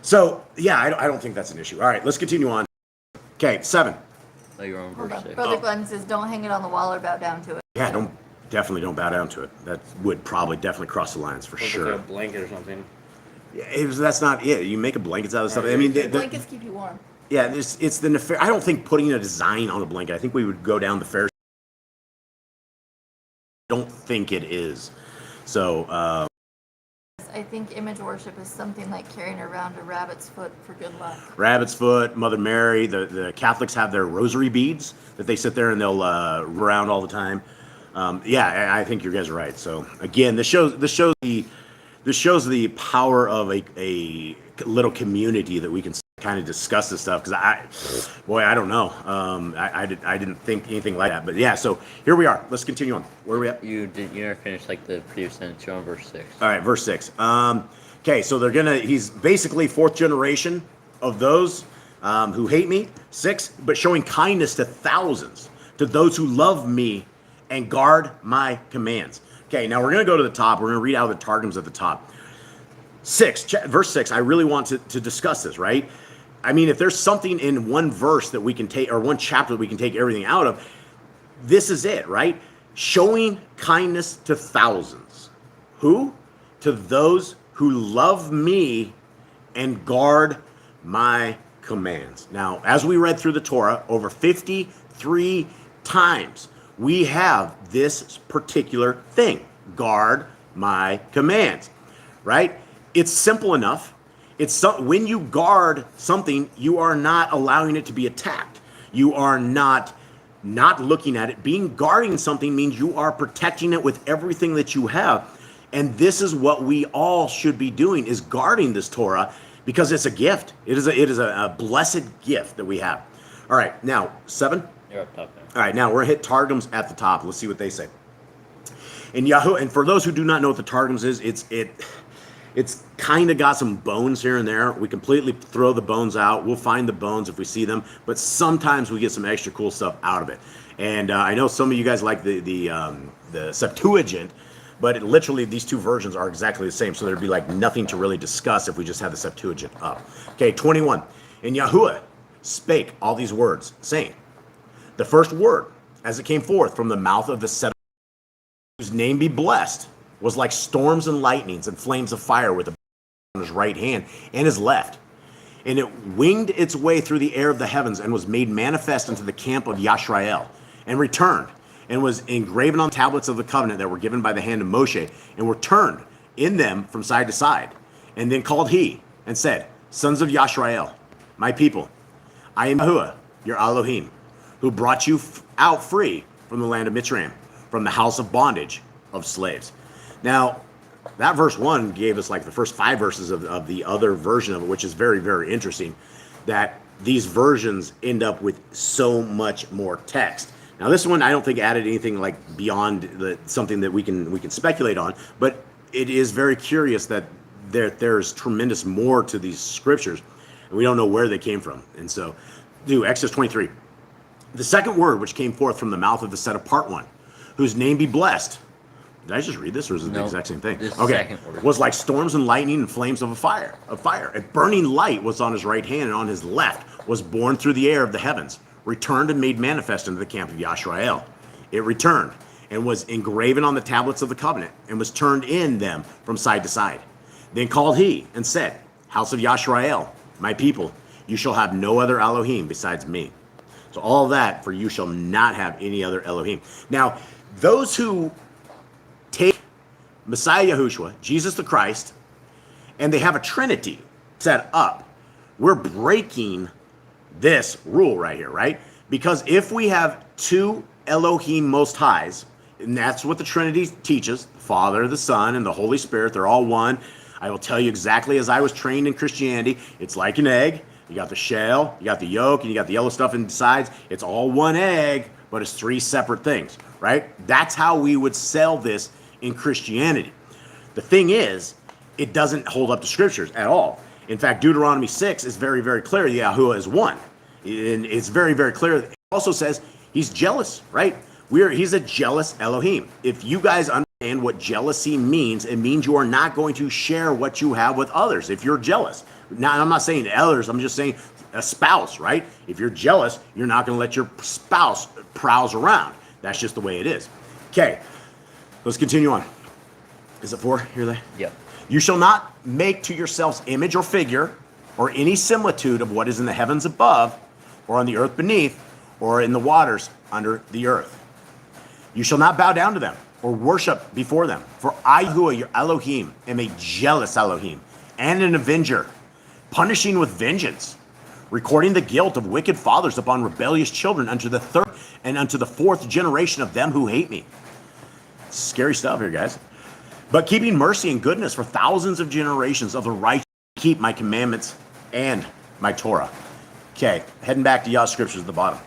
So yeah, I don't think that's an issue. All right, let's continue on. Okay, 7. Oh, you're on Hold verse on. 6. Brother Glenn says don't hang it on the wall or bow down to it. Yeah, definitely don't bow down to it. That would definitely cross the lines for Like sure. a blanket or something. Yeah, that's not it. You make a blankets out of stuff. I mean, Blankets keep you warm. yeah, it's the nefarious. I don't think putting a design on a blanket. I think we would go down the fair. Don't think it is. So I think image worship is something like carrying around a rabbit's foot for good luck. rabbit's foot, Mother Mary. The Catholics have their rosary beads that they sit there and they'll around all the time. Yeah, I think you guys are right. So again, this shows the power of a little community that we can kind of discuss this stuff, because I don't know. I didn't think anything like that, but yeah. So here we are. Let's continue on. Where are we at? You never finished like the previous sentence. You're on verse 6. All right, verse 6. Okay, so he's basically fourth generation of those who hate me. 6, but showing kindness to thousands, to those who love me and guard my commands. Okay, now we're going to go to the top. We're going to read out of the Targums at the top. Verse 6, I really want to discuss this, right? I mean, if there's something in one verse that we can take, or one chapter that we can take everything out of, this is it, right? Showing kindness to thousands. Who? To those who love me and guard my commands. Now, as we read through the Torah, over 53 times, we have this particular thing. Guard my commands, right? It's simple enough. When you guard something, you are not allowing it to be attacked. You are not looking at it. Guarding something means you are protecting it with everything that you have. And this is what we all should be doing, is guarding this Torah, because it's a gift. It is a blessed gift that we have. All right, now 7. You're up top now. All right, now we're gonna hit Targums at the top. Let's see what they say. And Yahuwah, and for those who do not know what the Targums is, it's kind of got some bones here and there. We completely throw the bones out. We'll find the bones if we see them, but sometimes we get some extra cool stuff out of it. And I know some of you guys like the Septuagint, but literally these two versions are exactly the same. So there'd be like nothing to really discuss if we just had the Septuagint up. Okay, 21. And Yahuwah spake all these words, saying, the first word, as it came forth from the mouth of the set whose name be blessed, was like storms and lightnings and flames of fire with a on his right hand and his left. And it winged its way through the air of the heavens and was made manifest into the camp of Yashrael, and returned, and was engraven on tablets of the covenant that were given by the hand of Moshe, and were turned in them from side to side. And then called he, and said, Sons of Yashrael, my people, I am Yahuwah, your Elohim, who brought you out free from the land of Mitzrayim, from the house of bondage of slaves. Now, that verse 1 gave us like the first 5 verses of the other version of it, which is very, very interesting, that these versions end up with so much more text. Now, this one I don't think added anything like beyond something that we can speculate on, but it is very curious that there's tremendous more to these scriptures, and we don't know where they came from. And so, Exodus 23. The second word which came forth from the mouth of the set apart one, whose name be blessed. Did I just read this, or is it the exact same thing? Okay. Was like storms and lightning and flames of fire. A burning light was on his right hand, and on his left was borne through the air of the heavens, returned and made manifest into the camp of Yashrael. It returned and was engraven on the tablets of the covenant, and was turned in them from side to side. Then called he and said, House of Yashrael, my people, you shall have no other Elohim besides me. So all that, for you shall not have any other Elohim. Now, those who take Messiah Yahushua, Jesus the Christ, and they have a Trinity set up, we're breaking this rule right here, right? Because if we have 2 Elohim Most Highs, and that's what the Trinity teaches, the Father, the Son, and the Holy Spirit, they're all one. I will tell you exactly as I was trained in Christianity, it's like an egg. You got the shell, you got the yolk, and you got the yellow stuff inside. It's all one egg, but it's 3 separate things, right? That's how we would sell this in Christianity. The thing is, it doesn't hold up to scriptures at all. In fact, Deuteronomy 6 is very, very clear. Yahuwah is one. And it's very, very clear. It also says he's jealous, right? He's a jealous Elohim. If you guys understand what jealousy means, it means you are not going to share what you have with others if you're jealous. Now, I'm not saying others, I'm just saying a spouse, right? If you're jealous, you're not going to let your spouse prowse around. That's just the way it is. Okay, let's continue on. Is it 4? Here they? Yep. You shall not make to yourselves image or figure or any similitude of what is in the heavens above, or on the earth beneath, or in the waters under the earth. You shall not bow down to them or worship before them. For I, Yahuwah, your Elohim, am a jealous Elohim and an avenger, punishing with vengeance, recording the guilt of wicked fathers upon rebellious children unto the 3rd and unto the 4th generation of them who hate me. Scary stuff here, guys. But keeping mercy and goodness for thousands of generations of the righteous keep my commandments and my Torah. Okay, heading back to Yah's scriptures at the bottom.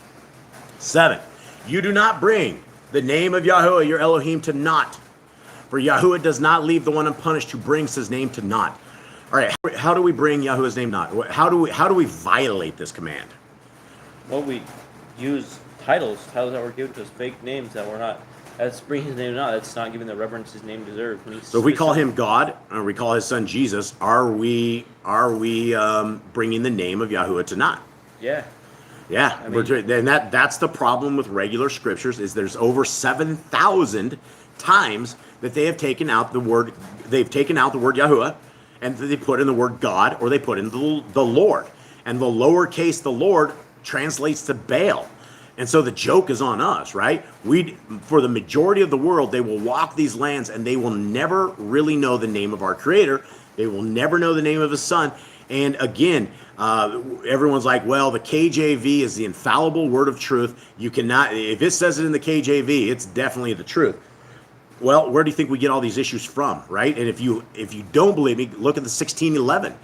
7. You do not bring the name of Yahuwah your Elohim to naught, for Yahuwah does not leave the one unpunished who brings his name to naught. All right, how do we bring Yahuwah's name not? How do we violate this command? Well, we use titles that were given to us, fake names that were not. That's bringing his name not. That's not giving the reverence his name deserves. So if we call him God, or we call his son Jesus, are we bringing the name of Yahuwah to naught? Yeah. Yeah, I mean, and that's the problem with regular scriptures, is there's over 7,000 times that they have taken out the word Yahuwah, and they put in the word God, or they put in the Lord. And the lowercase the Lord translates to Baal. And so the joke is on us, right? For the majority of the world, they will walk these lands and they will never really know the name of our Creator. They will never know the name of His Son. And again, everyone's like, well, the KJV is the infallible word of truth. You cannot, if it says it in the KJV, it's definitely the truth. Well, where do you think we get all these issues from, right? And if you don't believe me, look at the 1611.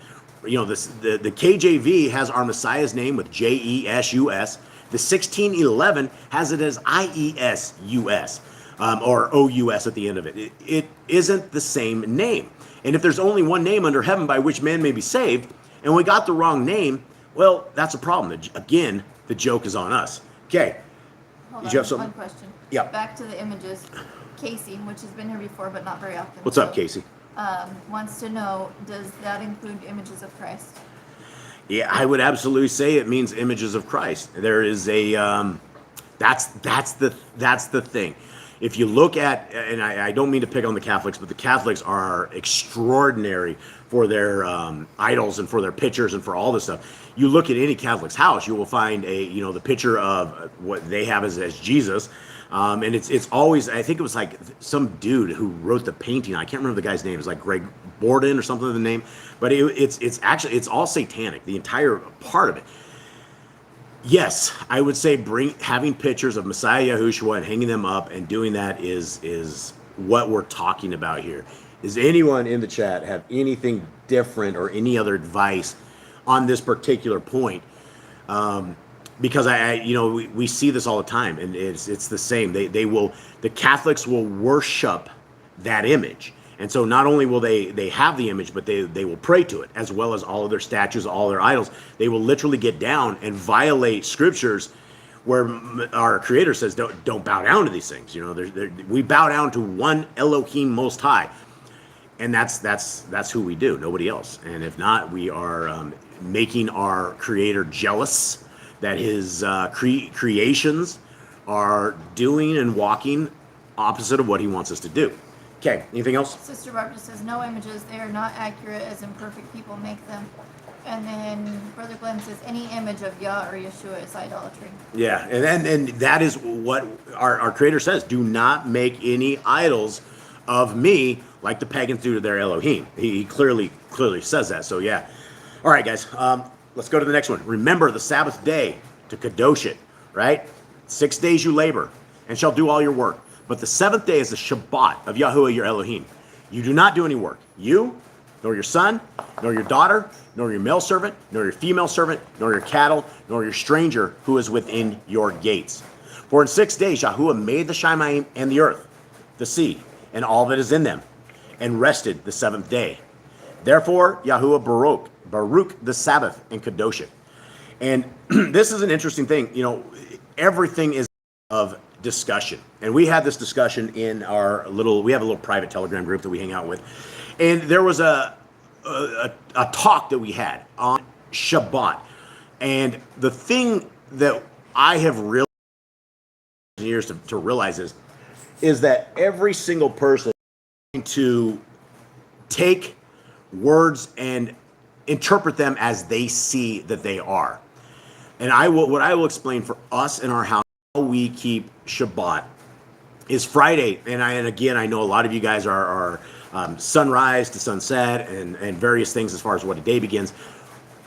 You know, the KJV has our Messiah's name with J-E-S-U-S. The 1611 has it as I-E-S-U-S, or O-U-S at the end of it. It isn't the same name. And if there's only one name under heaven by which man may be saved, and we got the wrong name, well, that's a problem. Again, the joke is on us. Okay. Hold Did on, you have something? one question. Yeah. Back to the images. Casey, which has been here before but not very often. What's up, Casey? Wants to know, does that include images of Christ? Yeah, I would absolutely say it means images of Christ. There is a that's the thing. If you look at, and I don't mean to pick on the Catholics, but the Catholics are extraordinary for their idols and for their pictures and for all this stuff. You look at any Catholic's house, you will find the picture of what they have as Jesus. And it's always, I think it was like some dude who wrote the painting. I can't remember the guy's name. It's like Greg Borden or something of the name. But it's actually, it's all satanic, the entire part of it. Yes, I would say having pictures of Messiah Yahushua and hanging them up and doing that is what we're talking about here. Does anyone in the chat have anything different or any other advice on this particular point? Because we see this all the time, and it's the same. The Catholics will worship that image, and so not only will they have the image, but they will pray to it, as well as all of their statues, all their idols. They will literally get down and violate scriptures where our Creator says don't bow down to these things. We bow down to one Elohim Most High, and that's who we do. Nobody else. And if not, we are making our Creator jealous that His creations are doing and walking opposite of what He wants us to do. Okay, anything else? Sister Barbara says, no images, they are not accurate as imperfect people make them. And then Brother Glenn says, any image of Yah or Yeshua is idolatry. Yeah, and that is what our Creator says. Do not make any idols of me like the pagans do to their Elohim. He clearly says that, so yeah. All right, guys, let's go to the next one. Remember the Sabbath day to kadosh it, right? 6 days you labor and shall do all your work. But the seventh day is the Shabbat of Yahuwah your Elohim. You do not do any work. You, nor your son, nor your daughter, nor your male servant, nor your female servant, nor your cattle, nor your stranger who is within your gates. For in 6 days Yahuwah made the Shamayim and the earth, the sea, and all that is in them, and rested the seventh day. Therefore Yahuwah Baruch the Sabbath and kadosh it. And this is an interesting thing. Everything is of discussion, and we had this discussion in we have a little private Telegram group that we hang out with, and there was a talk that we had on Shabbat. And the thing that I have really years to realize is that every single person is going to take words and interpret them as they see that they are. And what I will explain for us in our house, how we keep Shabbat is Friday. And again, I know a lot of you guys are sunrise to sunset and various things as far as what a day begins.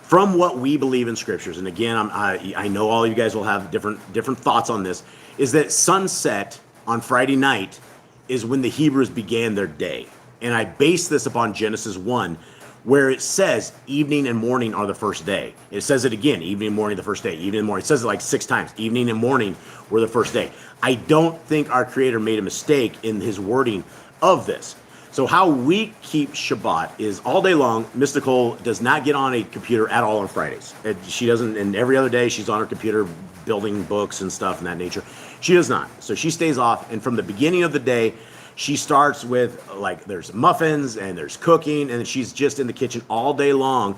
From what we believe in scriptures, and again, I know all you guys will have different thoughts on this, is that sunset on Friday night is when the Hebrews began their day. And I base this upon Genesis 1, where it says evening and morning are the first day. It says it again, evening and morning the first day, evening and morning. It says it like 6 times. Evening and morning were the first day. I don't think our Creator made a mistake in His wording of this. So how we keep Shabbat is all day long. Mystical does not get on a computer at all on Fridays. She doesn't, and every other day she's on her computer building books and stuff in that nature. She does not. So she stays off, and from the beginning of the day, she starts with, there's muffins and there's cooking, and she's just in the kitchen all day long,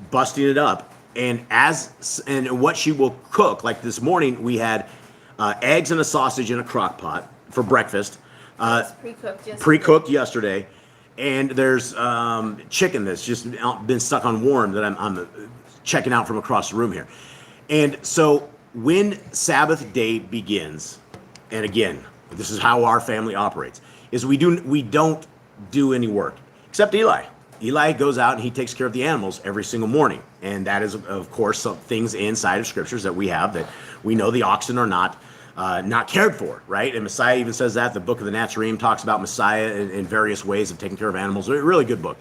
busting it up. And what she will cook, like this morning, we had eggs and a sausage in a crock pot for breakfast. Pre-cooked yesterday. And there's chicken that's just been stuck on warm that I'm checking out from across the room here. And so when Sabbath day begins, and again, this is how our family operates, is we don't do any work, except Eli. Eli goes out and he takes care of the animals every single morning. And that is, of course, some things inside of scriptures that we have that we know the oxen are not cared for, right? And Messiah even says that. The book of the Nazarene talks about Messiah in various ways of taking care of animals. A really good book.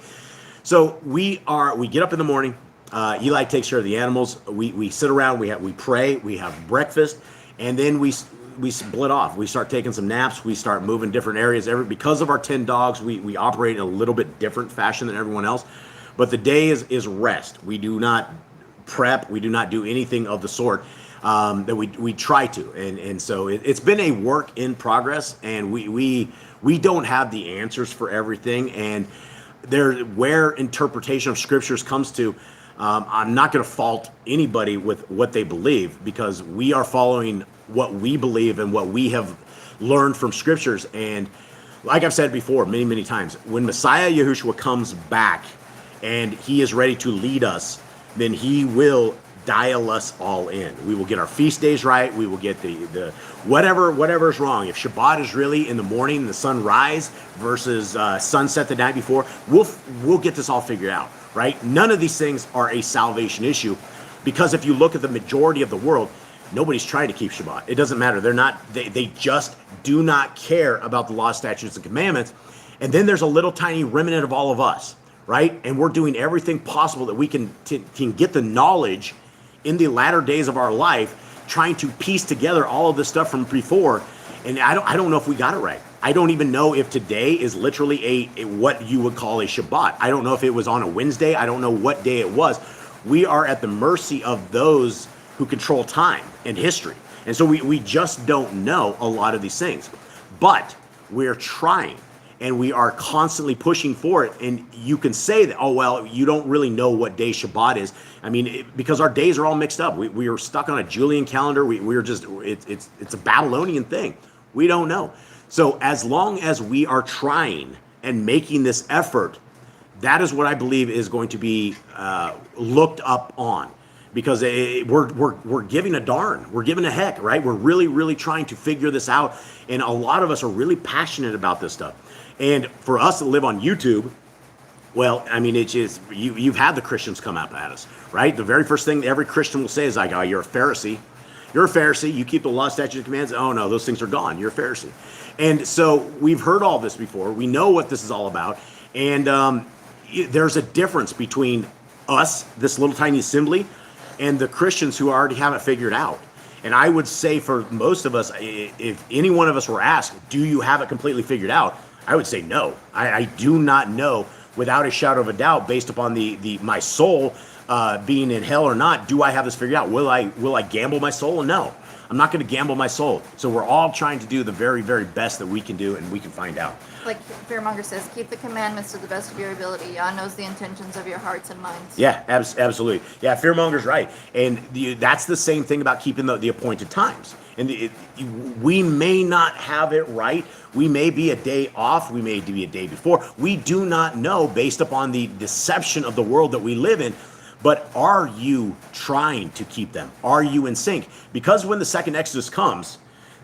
So we get up in the morning. Eli takes care of the animals. We sit around. We pray. We have breakfast, and then we split off. We start taking some naps. We start moving different areas. Because of our 10 dogs, we operate in a little bit different fashion than everyone else. But the day is rest. We do not prep. We do not do anything of the sort that we try to. And so it's been a work in progress, and we don't have the answers for everything. And where interpretation of scriptures comes to, I'm not going to fault anybody with what they believe, because we are following what we believe and what we have learned from scriptures. And like I've said before many, many times, when Messiah Yahushua comes back and he is ready to lead us, then he will dial us all in. We will get our feast days right. We will get the whatever is wrong. If Shabbat is really in the morning, the sunrise versus sunset the night before, we'll get this all figured out, right? None of these things are a salvation issue, because if you look at the majority of the world, nobody's trying to keep Shabbat. It doesn't matter. They just do not care about the law, statutes, and commandments. And then there's a little tiny remnant of all of us, right? And we're doing everything possible that we can get the knowledge in the latter days of our life, trying to piece together all of this stuff from before. And I don't know if we got it right. I don't even know if today is literally what you would call a Shabbat. I don't know if it was on a Wednesday. I don't know what day it was. We are at the mercy of those who control time and history. And so we just don't know a lot of these things. But we're trying, and we are constantly pushing for it. And you can say that, oh, well, you don't really know what day Shabbat is. I mean, because our days are all mixed up. We are stuck on a Julian calendar. We're just, it's a Babylonian thing. We don't know. So as long as we are trying and making this effort, that is what I believe is going to be looked up on. Because we're giving a darn, we're giving a heck, right? We're really, really trying to figure this out, and a lot of us are really passionate about this stuff. And for us to live on YouTube, well, I mean, it's just you've had the Christians come up at us, right? The very first thing every Christian will say is like, "Oh, you're a Pharisee. You're a Pharisee. You keep the law, statutes, and commands. Oh no, those things are gone. You're a Pharisee." And so we've heard all this before. We know what this is all about, and there's a difference between us, this little tiny assembly, and the Christians who already have it figured out. And I would say for most of us, if any one of us were asked, do you have it completely figured out? I would say no. I do not know without a shadow of a doubt, based upon my soul being in hell or not. Do I have this figured out? Will I gamble my soul? No, I'm not going to gamble my soul. So we're all trying to do the very, very best that we can do, and we can find out. Like Fearmonger says, keep the commandments to the best of your ability. Yah knows the intentions of your hearts and minds. Yeah, absolutely. Yeah, Fearmonger's right. And that's the same thing about keeping the appointed times. And we may not have it right. We may be a day off. We may be a day before. We do not know, based upon the deception of the world that we live in. But are you trying to keep them? Are you in sync? Because when the second Exodus comes,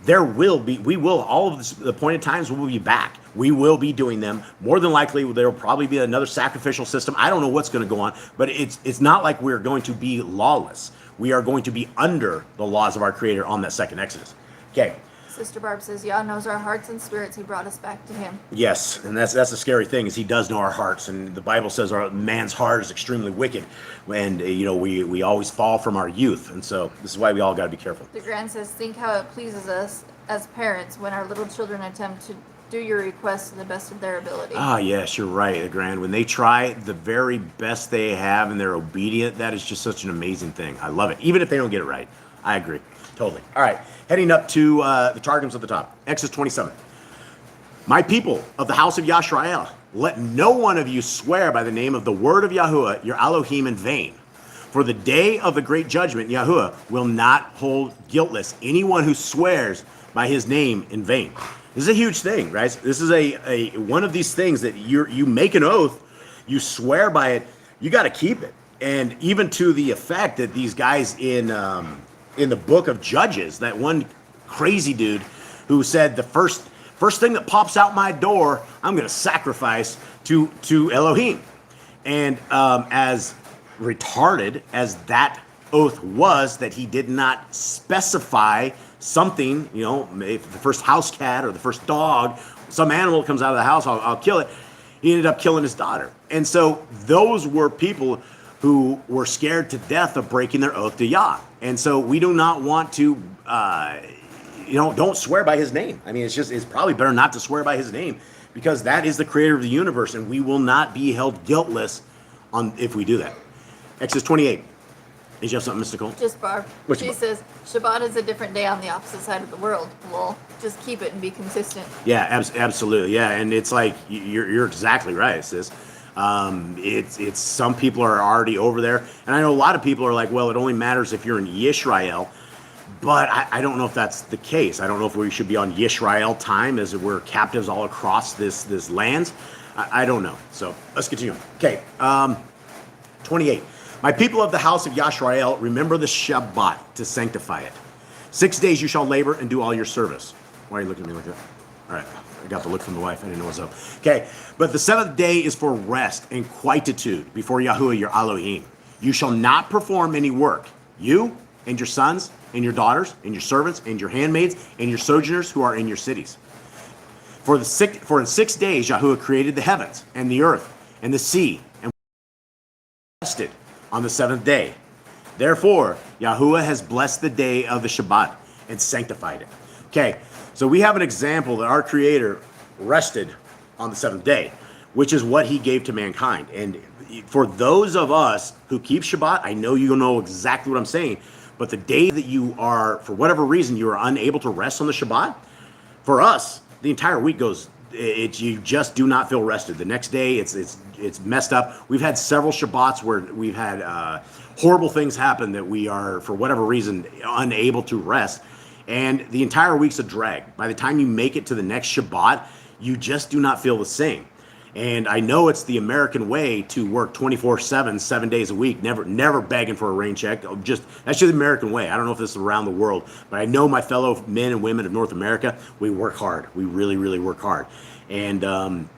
all of the appointed times will be back. We will be doing them. More than likely, there will probably be another sacrificial system. I don't know what's going to go on, but it's not like we're going to be lawless. We are going to be under the laws of our Creator on that second Exodus. Okay. Sister Barb says, Yah knows our hearts and spirits. He brought us back to him. Yes, and that's the scary thing, is he does know our hearts. And the Bible says our man's heart is extremely wicked. And, we always fall from our youth. And so this is why we all got to be careful. The Grand says, think how it pleases us as parents when our little children attempt to do your requests to the best of their ability. Ah, yes, you're right, the Grand. When they try the very best they have and they're obedient, that is just such an amazing thing. I love it. Even if they don't get it right. I agree. Totally. All right. Heading up to the Targums at the top. Exodus 27. My people of the house of Yashrael, let no one of you swear by the name of the word of Yahuwah, your Elohim, in vain. For the day of the great judgment, Yahuwah will not hold guiltless anyone who swears by his name in vain. This is a huge thing, right? This is a one of these things that you make an oath, you swear by it, you got to keep it. and even to the effect that these guys in the book of Judges, that one crazy dude who said the first thing that pops out my door, I'm going to sacrifice to Elohim. And as retarded as that oath was, that he did not specify something, you know, if the first house cat or the first dog, some animal comes out of the house, I'll kill it. He ended up killing his daughter. And so those were people who were scared to death of breaking their oath to Yah. And so we do not want to, don't swear by his name. I mean, it's probably better not to swear by his name, because that is the creator of the universe, and we will not be held guiltless if we do that. Exodus 28. Did you have something, Mr. Cole? Just Barb. What's She Barb? says Shabbat is a different day on the opposite side of the world. Lol. Just keep it and be consistent. Yeah, absolutely. Yeah, and it's like you're exactly right, sis. It's some people are already over there, and I know a lot of people are like, well, it only matters if you're in Yisrael, but I don't know if that's the case. I don't know if we should be on Yisrael time as we're captives all across this land. I don't know. So let's continue. Okay, 28. My people of the house of Yisrael, remember the Shabbat to sanctify it. 6 days you shall labor and do all your service. Why are you looking at me like that? All right, I got the look from the wife. I didn't know what's up. Okay, but the seventh day is for rest and quietude before Yahuwah your Elohim. You shall not perform any work. You and your sons and your daughters and your servants and your handmaids and your sojourners who are in your cities. For in 6 days Yahuwah created the heavens and the earth and the sea, and rested on the seventh day. Therefore, Yahuwah has blessed the day of the Shabbat and sanctified it. Okay, so we have an example that our Creator rested on the seventh day, which is what He gave to mankind. And for those of us who keep Shabbat, I know you know exactly what I'm saying, but the day that you are, for whatever reason, you are unable to rest on the Shabbat, for us, the entire week goes, you just do not feel rested. The next day, it's messed up. We've had several Shabbats where we've had horrible things happen that we are, for whatever reason, unable to rest. And the entire week's a drag. By the time you make it to the next Shabbat, you just do not feel the same. And I know it's the American way to work 24/7, 7 days a week, never begging for a rain check. That's just the American way. I don't know if this is around the world, but I know my fellow men and women of North America, we work hard. We really, really work hard. And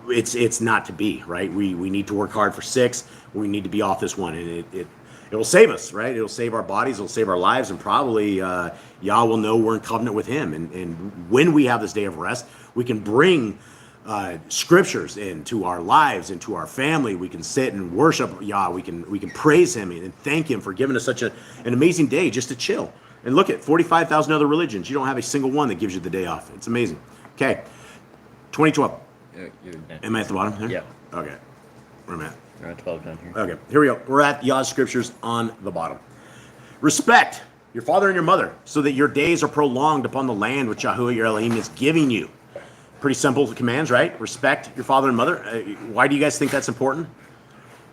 it's not to be, right? We need to work hard for 6. We need to be off this one. And it will save us, right? It'll save our bodies. It'll save our lives. And probably Yah will know we're in covenant with Him. And when we have this day of rest, we can bring scriptures into our lives, into our family. We can sit and worship Yah. We can praise Him and thank Him for giving us such an amazing day just to chill. And look at 45,000 other religions. You don't have a single one that gives you the day off. It's amazing. Okay, 2012. Am I at the bottom here? Yeah. Okay. Where am I at? You're on 12 down here. Okay, here we go. We're at Yah's scriptures on the bottom. Respect your father and your mother, so that your days are prolonged upon the land which Yahuwah your Elohim is giving you. Pretty simple commands, right? Respect your father and mother. Why do you guys think that's important?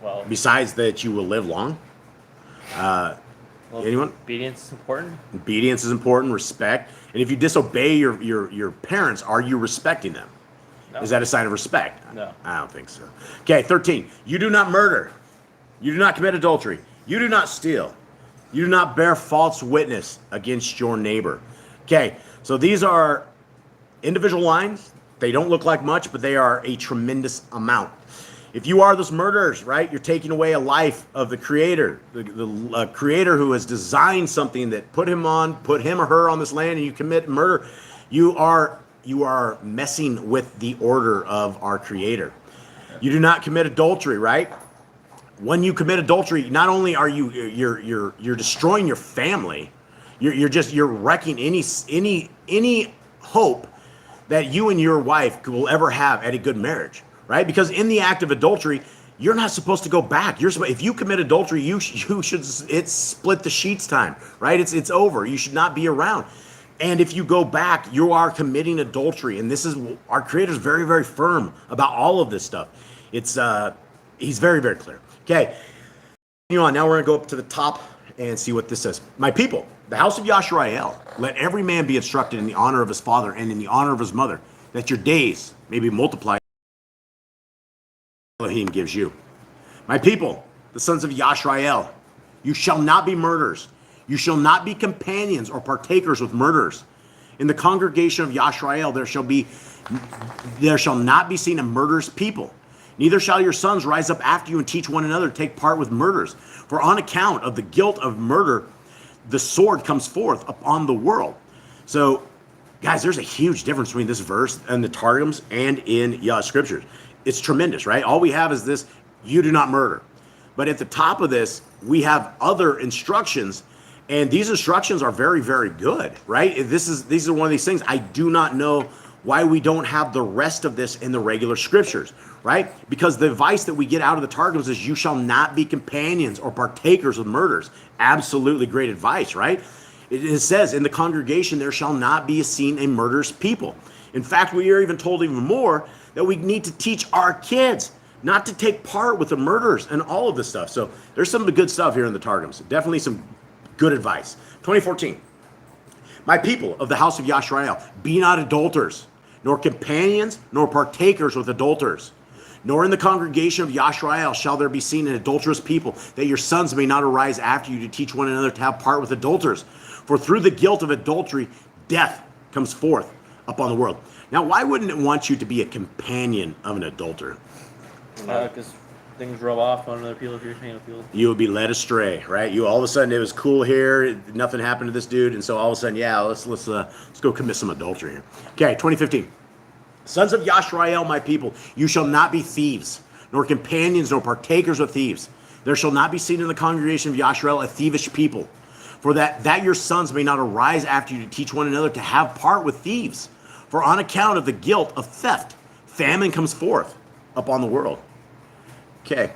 Well, Besides that you will live long. Anyone? Obedience is important. Obedience is important. Respect. And if you disobey your parents, are you respecting them? No. Is that a sign of respect? No. I don't think so. Okay, 13. You do not murder. You do not commit adultery. You do not steal. You do not bear false witness against your neighbor. Okay, so these are individual lines. They don't look like much, but they are a tremendous amount. If you are those murderers, right, you're taking away a life of the Creator, the Creator who has designed something that put him or her on this land, and you commit murder, you are messing with the order of our Creator. You do not commit adultery, right? When you commit adultery, not only are you're destroying your family, you're wrecking any hope that you and your wife will ever have at a good marriage, right? Because in the act of adultery, you're not supposed to go back. If you commit adultery, you should. It's split the sheets time, right? It's over. You should not be around. And if you go back, you are committing adultery. And this is, our Creator is very, very firm about all of this stuff. He's very, very clear. Okay, continue on. Now we're going to go up to the top and see what this says. My people, the house of Yisrael, let every man be instructed in the honor of his father and in the honor of his mother, that your days may be multiplied. Elohim gives you. My people, the sons of Yashrael, you shall not be murderers. You shall not be companions or partakers with murderers. In the congregation of Yashrael there shall not be seen a murderous people. Neither shall your sons rise up after you and teach one another to take part with murderers. For on account of the guilt of murder, the sword comes forth upon the world. So, guys, there's a huge difference between this verse and the Targums and in scriptures. It's tremendous, right? All we have is this, you do not murder. But at the top of this, we have other instructions, and these instructions are very, very good, right? These are one of these things. I do not know why we don't have the rest of this in the regular scriptures, right? Because the advice that we get out of the Targums is you shall not be companions or partakers of murders. Absolutely great advice, right? It says in the congregation there shall not be seen a murderous people. In fact, we are even told even more that we need to teach our kids not to take part with the murderers and all of this stuff. So there's some of the good stuff here in the Targums. Definitely some good advice. 2014. My people of the house of Yashrael, be not adulterers, nor companions, nor partakers with adulterers. Nor in the congregation of Yashrael shall there be seen an adulterous people, that your sons may not arise after you to teach one another to have part with adulterers. For through the guilt of adultery, death comes forth upon the world. Now, why wouldn't it want you to be a companion of an adulterer? Because things rub off on other people if you're staying in the field. You would be led astray, right? You all of a sudden it was cool here, nothing happened to this dude, and so all of a sudden, yeah, let's go commit some adultery here. Okay, 2015. Sons of Yashrael, my people, you shall not be thieves, nor companions, nor partakers with thieves. There shall not be seen in the congregation of Yashrael a thievish people, for that your sons may not arise after you to teach one another to have part with thieves. For on account of the guilt of theft, famine comes forth upon the world. Okay,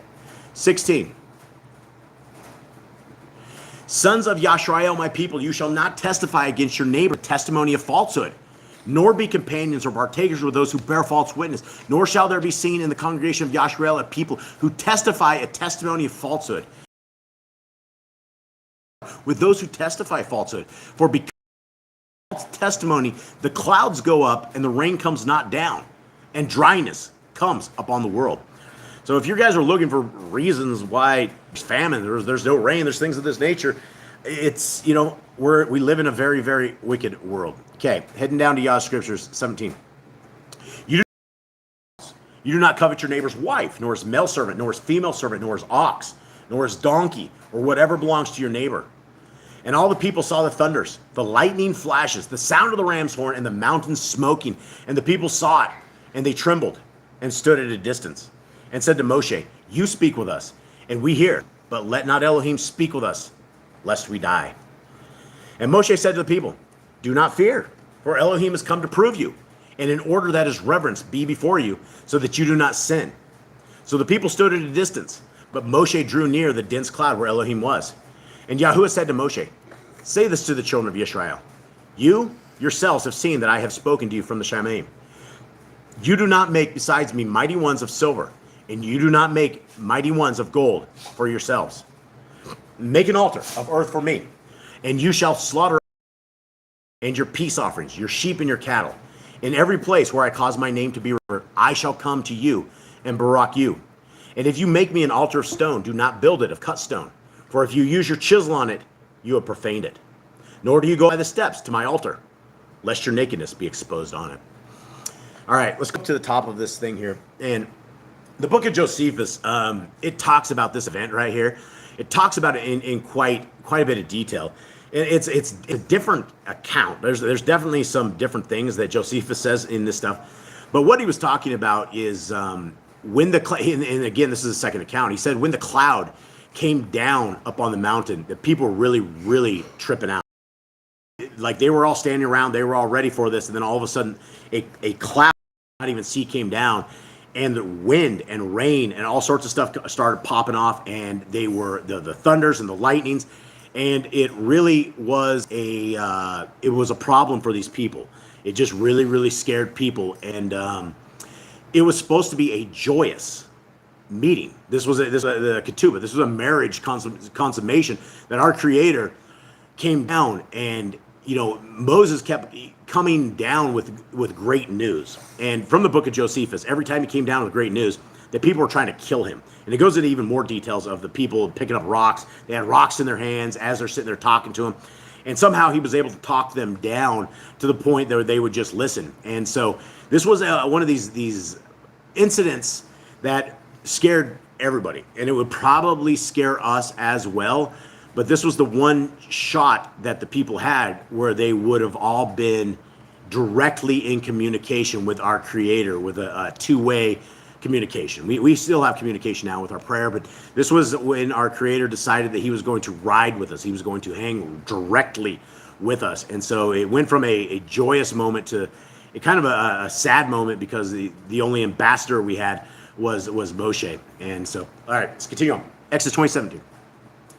16. Sons of Yashrael, my people, you shall not testify against your neighbor testimony of falsehood, nor be companions or partakers with those who bear false witness, nor shall there be seen in the congregation of Yashrael a people who testify a testimony of falsehood with those who testify falsehood. For because of false testimony, the clouds go up and the rain comes not down, and dryness comes upon the world. So if you guys are looking for reasons why there's famine, there's no rain, there's things of this nature, it's, we live in a very, very wicked world. Okay, heading down to Yah's scriptures, 17. You do not covet your neighbor's wife, nor his male servant, nor his female servant, nor his ox, nor his donkey, or whatever belongs to your neighbor. And all the people saw the thunders, the lightning flashes, the sound of the ram's horn, and the mountains smoking. And the people saw it, and they trembled and stood at a distance, and said to Moshe, you speak with us, and we hear, but let not Elohim speak with us, lest we die. And Moshe said to the people, do not fear, for Elohim has come to prove you, and in order that his reverence be before you, so that you do not sin. So the people stood at a distance, but Moshe drew near the dense cloud where Elohim was. And Yahuwah said to Moshe, say this to the children of Israel. You yourselves have seen that I have spoken to you from the Shamaim. You do not make besides me mighty ones of silver, and you do not make mighty ones of gold for yourselves. Make an altar of earth for me, and you shall slaughter and your peace offerings, your sheep and your cattle. In every place where I cause my name to be remembered, I shall come to you and barak you. And if you make me an altar of stone, do not build it of cut stone. For if you use your chisel on it, you have profaned it. Nor do you go by the steps to my altar, lest your nakedness be exposed on it. All right, let's go to the top of this thing here. And the book of Josephus, it talks about this event right here. It talks about it in quite a bit of detail. It's a different account. There's definitely some different things that Josephus says in this stuff. But what he was talking about is when the and again, this is the second account. He said when the cloud came down up on the mountain, that people were really, really tripping out. Like they were all standing around, they were all ready for this, and then all of a sudden, a cloud not even see came down, and the wind and rain and all sorts of stuff started popping off, and they were the thunders and the lightnings, and it really was a problem for these people. It just really, really scared people, and it was supposed to be a joyous meeting. This was the ketubah. This was a marriage consummation that our Creator came down, and Moses kept coming down with great news. And from the book of Josephus, every time he came down with great news, that people were trying to kill him. And it goes into even more details of the people picking up rocks. They had rocks in their hands as they're sitting there talking to him. And somehow he was able to talk them down to the point that they would just listen. And so this was one of these incidents that scared everybody. And it would probably scare us as well. But this was the one shot that the people had where they would have all been directly in communication with our Creator, with a two-way communication. We still have communication now with our prayer, but this was when our Creator decided that he was going to ride with us. He was going to hang directly with us. And so it went from a joyous moment to a kind of a sad moment, because the only ambassador we had was Moshe. And so, all right, let's continue on. Exodus 20:17.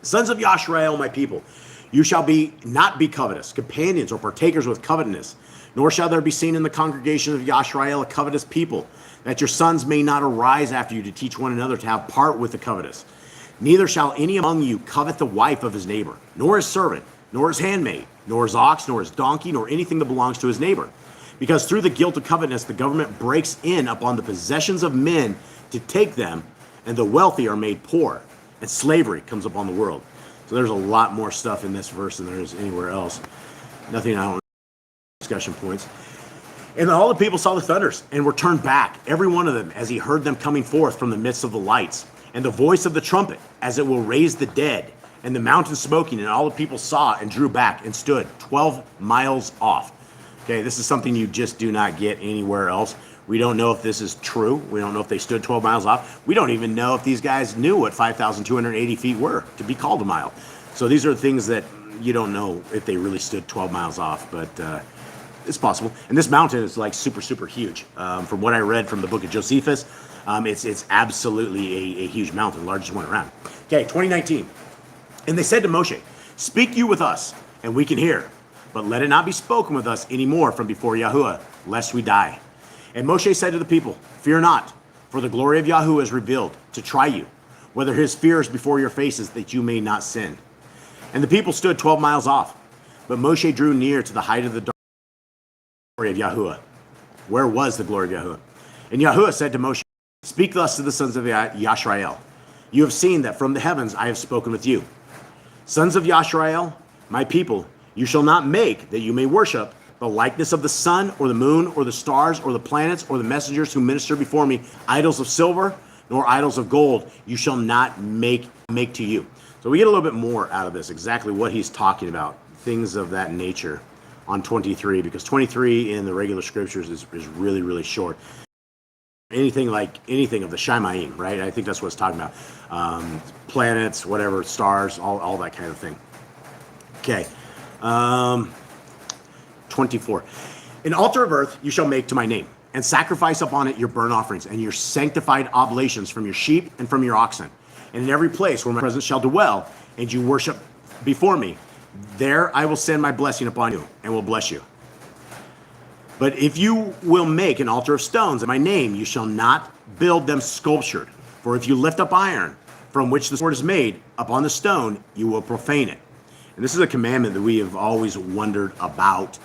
Sons of Yashrael, my people, you shall not be covetous, companions or partakers with covetousness, nor shall there be seen in the congregation of Yashrael a covetous people, that your sons may not arise after you to teach one another to have part with the covetous. Neither shall any among you covet the wife of his neighbor, nor his servant, nor his handmaid, nor his ox, nor his donkey, nor anything that belongs to his neighbor. Because through the guilt of covetousness, the government breaks in upon the possessions of men to take them, and the wealthy are made poor, and slavery comes upon the world. So there's a lot more stuff in this verse than there is anywhere else. Nothing I don't know. Discussion points. And all the people saw the thunders and were turned back, every one of them, as he heard them coming forth from the midst of the lights, and the voice of the trumpet, as it will raise the dead, and the mountain smoking, and all the people saw and drew back and stood 12 miles off. Okay, this is something you just do not get anywhere else. We don't know if this is true. We don't know if they stood 12 miles off. We don't even know if these guys knew what 5,280 feet were to be called a mile. So these are things that you don't know if they really stood 12 miles off, but it's possible. And this mountain is like super, super huge. From what I read from the book of Josephus, it's absolutely a huge mountain, largest one around. Okay, 2019. And they said to Moshe, speak you with us, and we can hear, but let it not be spoken with us anymore from before Yahuwah, lest we die. And Moshe said to the people, fear not, for the glory of Yahuwah is revealed to try you, whether his fear is before your faces, that you may not sin. And the people stood 12 miles off, but Moshe drew near to the height of the glory of Yahuwah. Where was the glory of Yahuwah? And Yahuwah said to Moshe, speak thus to the sons of Yashrael. You have seen that from the heavens I have spoken with you. Sons of Yashrael, my people, you shall not make that you may worship the likeness of the sun or the moon or the stars or the planets or the messengers who minister before me, idols of silver nor idols of gold, you shall not make to you. So we get a little bit more out of this, exactly what he's talking about, things of that nature on 23, because 23 in the regular scriptures is really, really short. Anything of the Shemaim, right? I think that's what it's talking about. Planets, whatever, stars, all that kind of thing. Okay. 24. An altar of earth you shall make to my name, and sacrifice upon it your burnt offerings and your sanctified oblations from your sheep and from your oxen. And in every place where my presence shall dwell, and you worship before me, there I will send my blessing upon you, and will bless you. But if you will make an altar of stones in my name, you shall not build them sculptured. For if you lift up iron, from which the sword is made, upon the stone, you will profane it. And this is a commandment that we have always wondered about,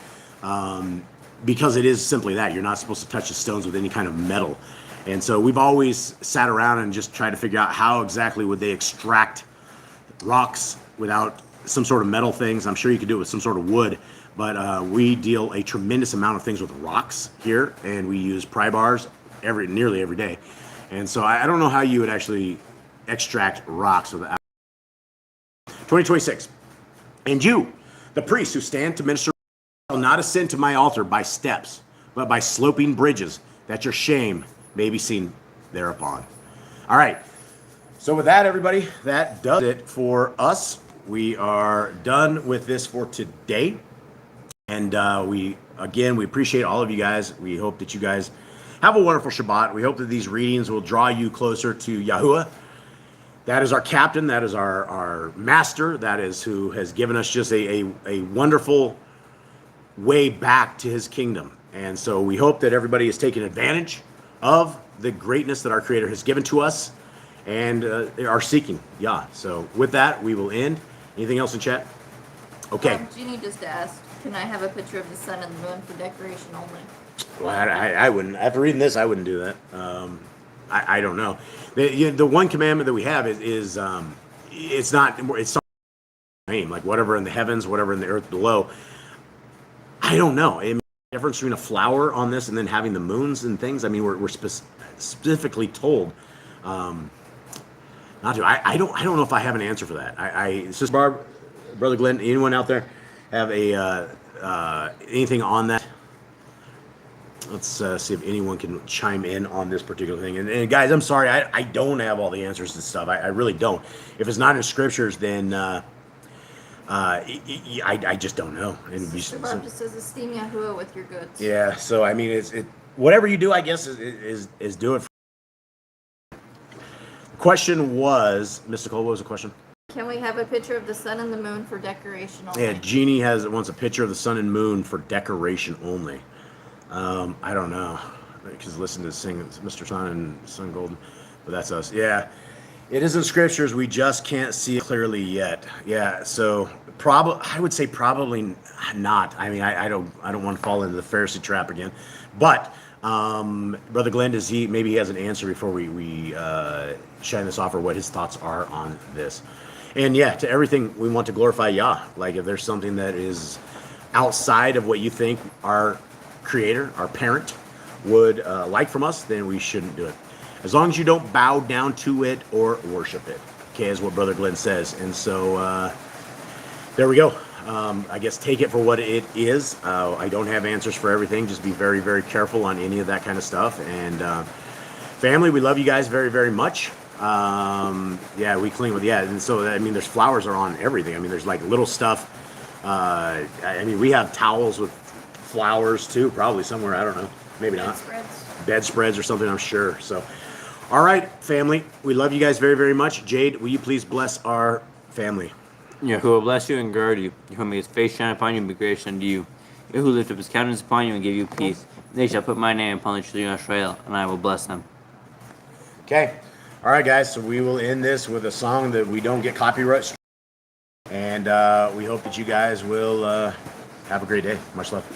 because it is simply that. You're not supposed to touch the stones with any kind of metal. And so we've always sat around and just tried to figure out how exactly would they extract rocks without some sort of metal things. I'm sure you could do it with some sort of wood, but we deal a tremendous amount of things with rocks here, and we use pry bars nearly every day. And so I don't know how you would actually extract rocks without. 2026. And you, the priests who stand to minister, shall not ascend to my altar by steps, but by sloping bridges, that your shame may be seen thereupon. All right. So with that, everybody, that does it for us. We are done with this for today. And we appreciate all of you guys. We hope that you guys have a wonderful Shabbat. We hope that these readings will draw you closer to Yahuwah. That is our captain. That is our master. That is who has given us just a wonderful way back to his kingdom. And so we hope that everybody is taking advantage of the greatness that our Creator has given to us and are seeking Yah. So with that, we will end. Anything else in chat? Okay. Jeannie just asked, can I have a picture of the sun and the moon for decoration only? Well, I wouldn't. After reading this, I wouldn't do that. I don't know. The one commandment that we have is it's not name, like whatever in the heavens, whatever in the earth below. I don't know. I mean, the difference between a flower on this and then having the moons and things. I mean, we're specifically told not to. I don't know if I have an answer for that. It's just Brother Glenn. Anyone out there have a anything on that? Let's see if anyone can chime in on this particular thing. And guys, I'm sorry, I don't have all the answers to stuff. I really don't. If it's not in scriptures, then I just don't know. And Sister Barb just says, esteem Yahuwah with your goods. yeah, so I mean, whatever you do, I guess is do it. The question was, Mr. Cole, what was the question? Can we have a picture of the sun and the moon for decoration only? Yeah, Jeannie wants a picture of the sun and moon for decoration only. I don't know, because listen to sing Mr. Sun and Sun Golden, but that's us. Yeah, it is in scriptures. We just can't see it clearly yet. Yeah, so I would say probably not. I mean, I don't want to fall into the Pharisee trap again, but Brother Glenn, maybe he has an answer before we shine this off, or what his thoughts are on this. And yeah, to everything, we want to glorify Yah. Like if there's something that is outside of what you think our Creator, our parent, would like from us, then we shouldn't do it. As long as you don't bow down to it or worship it, okay, is what Brother Glenn says. And so there we go. I guess take it for what it is. I don't have answers for everything. Just be very, very careful on any of that kind of stuff. And family, we love you guys very, very much. Yeah, we clean with, and so I mean, there's flowers are on everything. I mean, there's like little stuff. I mean, we have towels with flowers too, probably somewhere, I don't know, maybe not. Bedspreads or something, I'm sure. So, all right, family, we love you guys very, very much. Jade, will you please bless our family? Yahuwah bless you and guard you. Yahuwah make his face shine upon you and be gracious unto you. Yahuwah lift up his countenance upon you and give you peace. They shall put my name upon the children of Israel, and I will bless them. Okay. All right, guys, so we will end this with a song that we don't get copyright. And we hope that you guys will have a great day. Much love.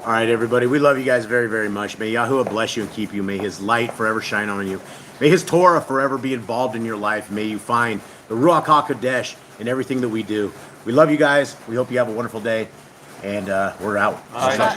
All right, everybody. We love you guys very, very much. May Yahuwah bless you and keep you. May his light forever shine on you. May his Torah forever be involved in your life. May you find the Ruach HaKodesh in everything that we do. We love you guys. We hope you have a wonderful day. And we're out. All right.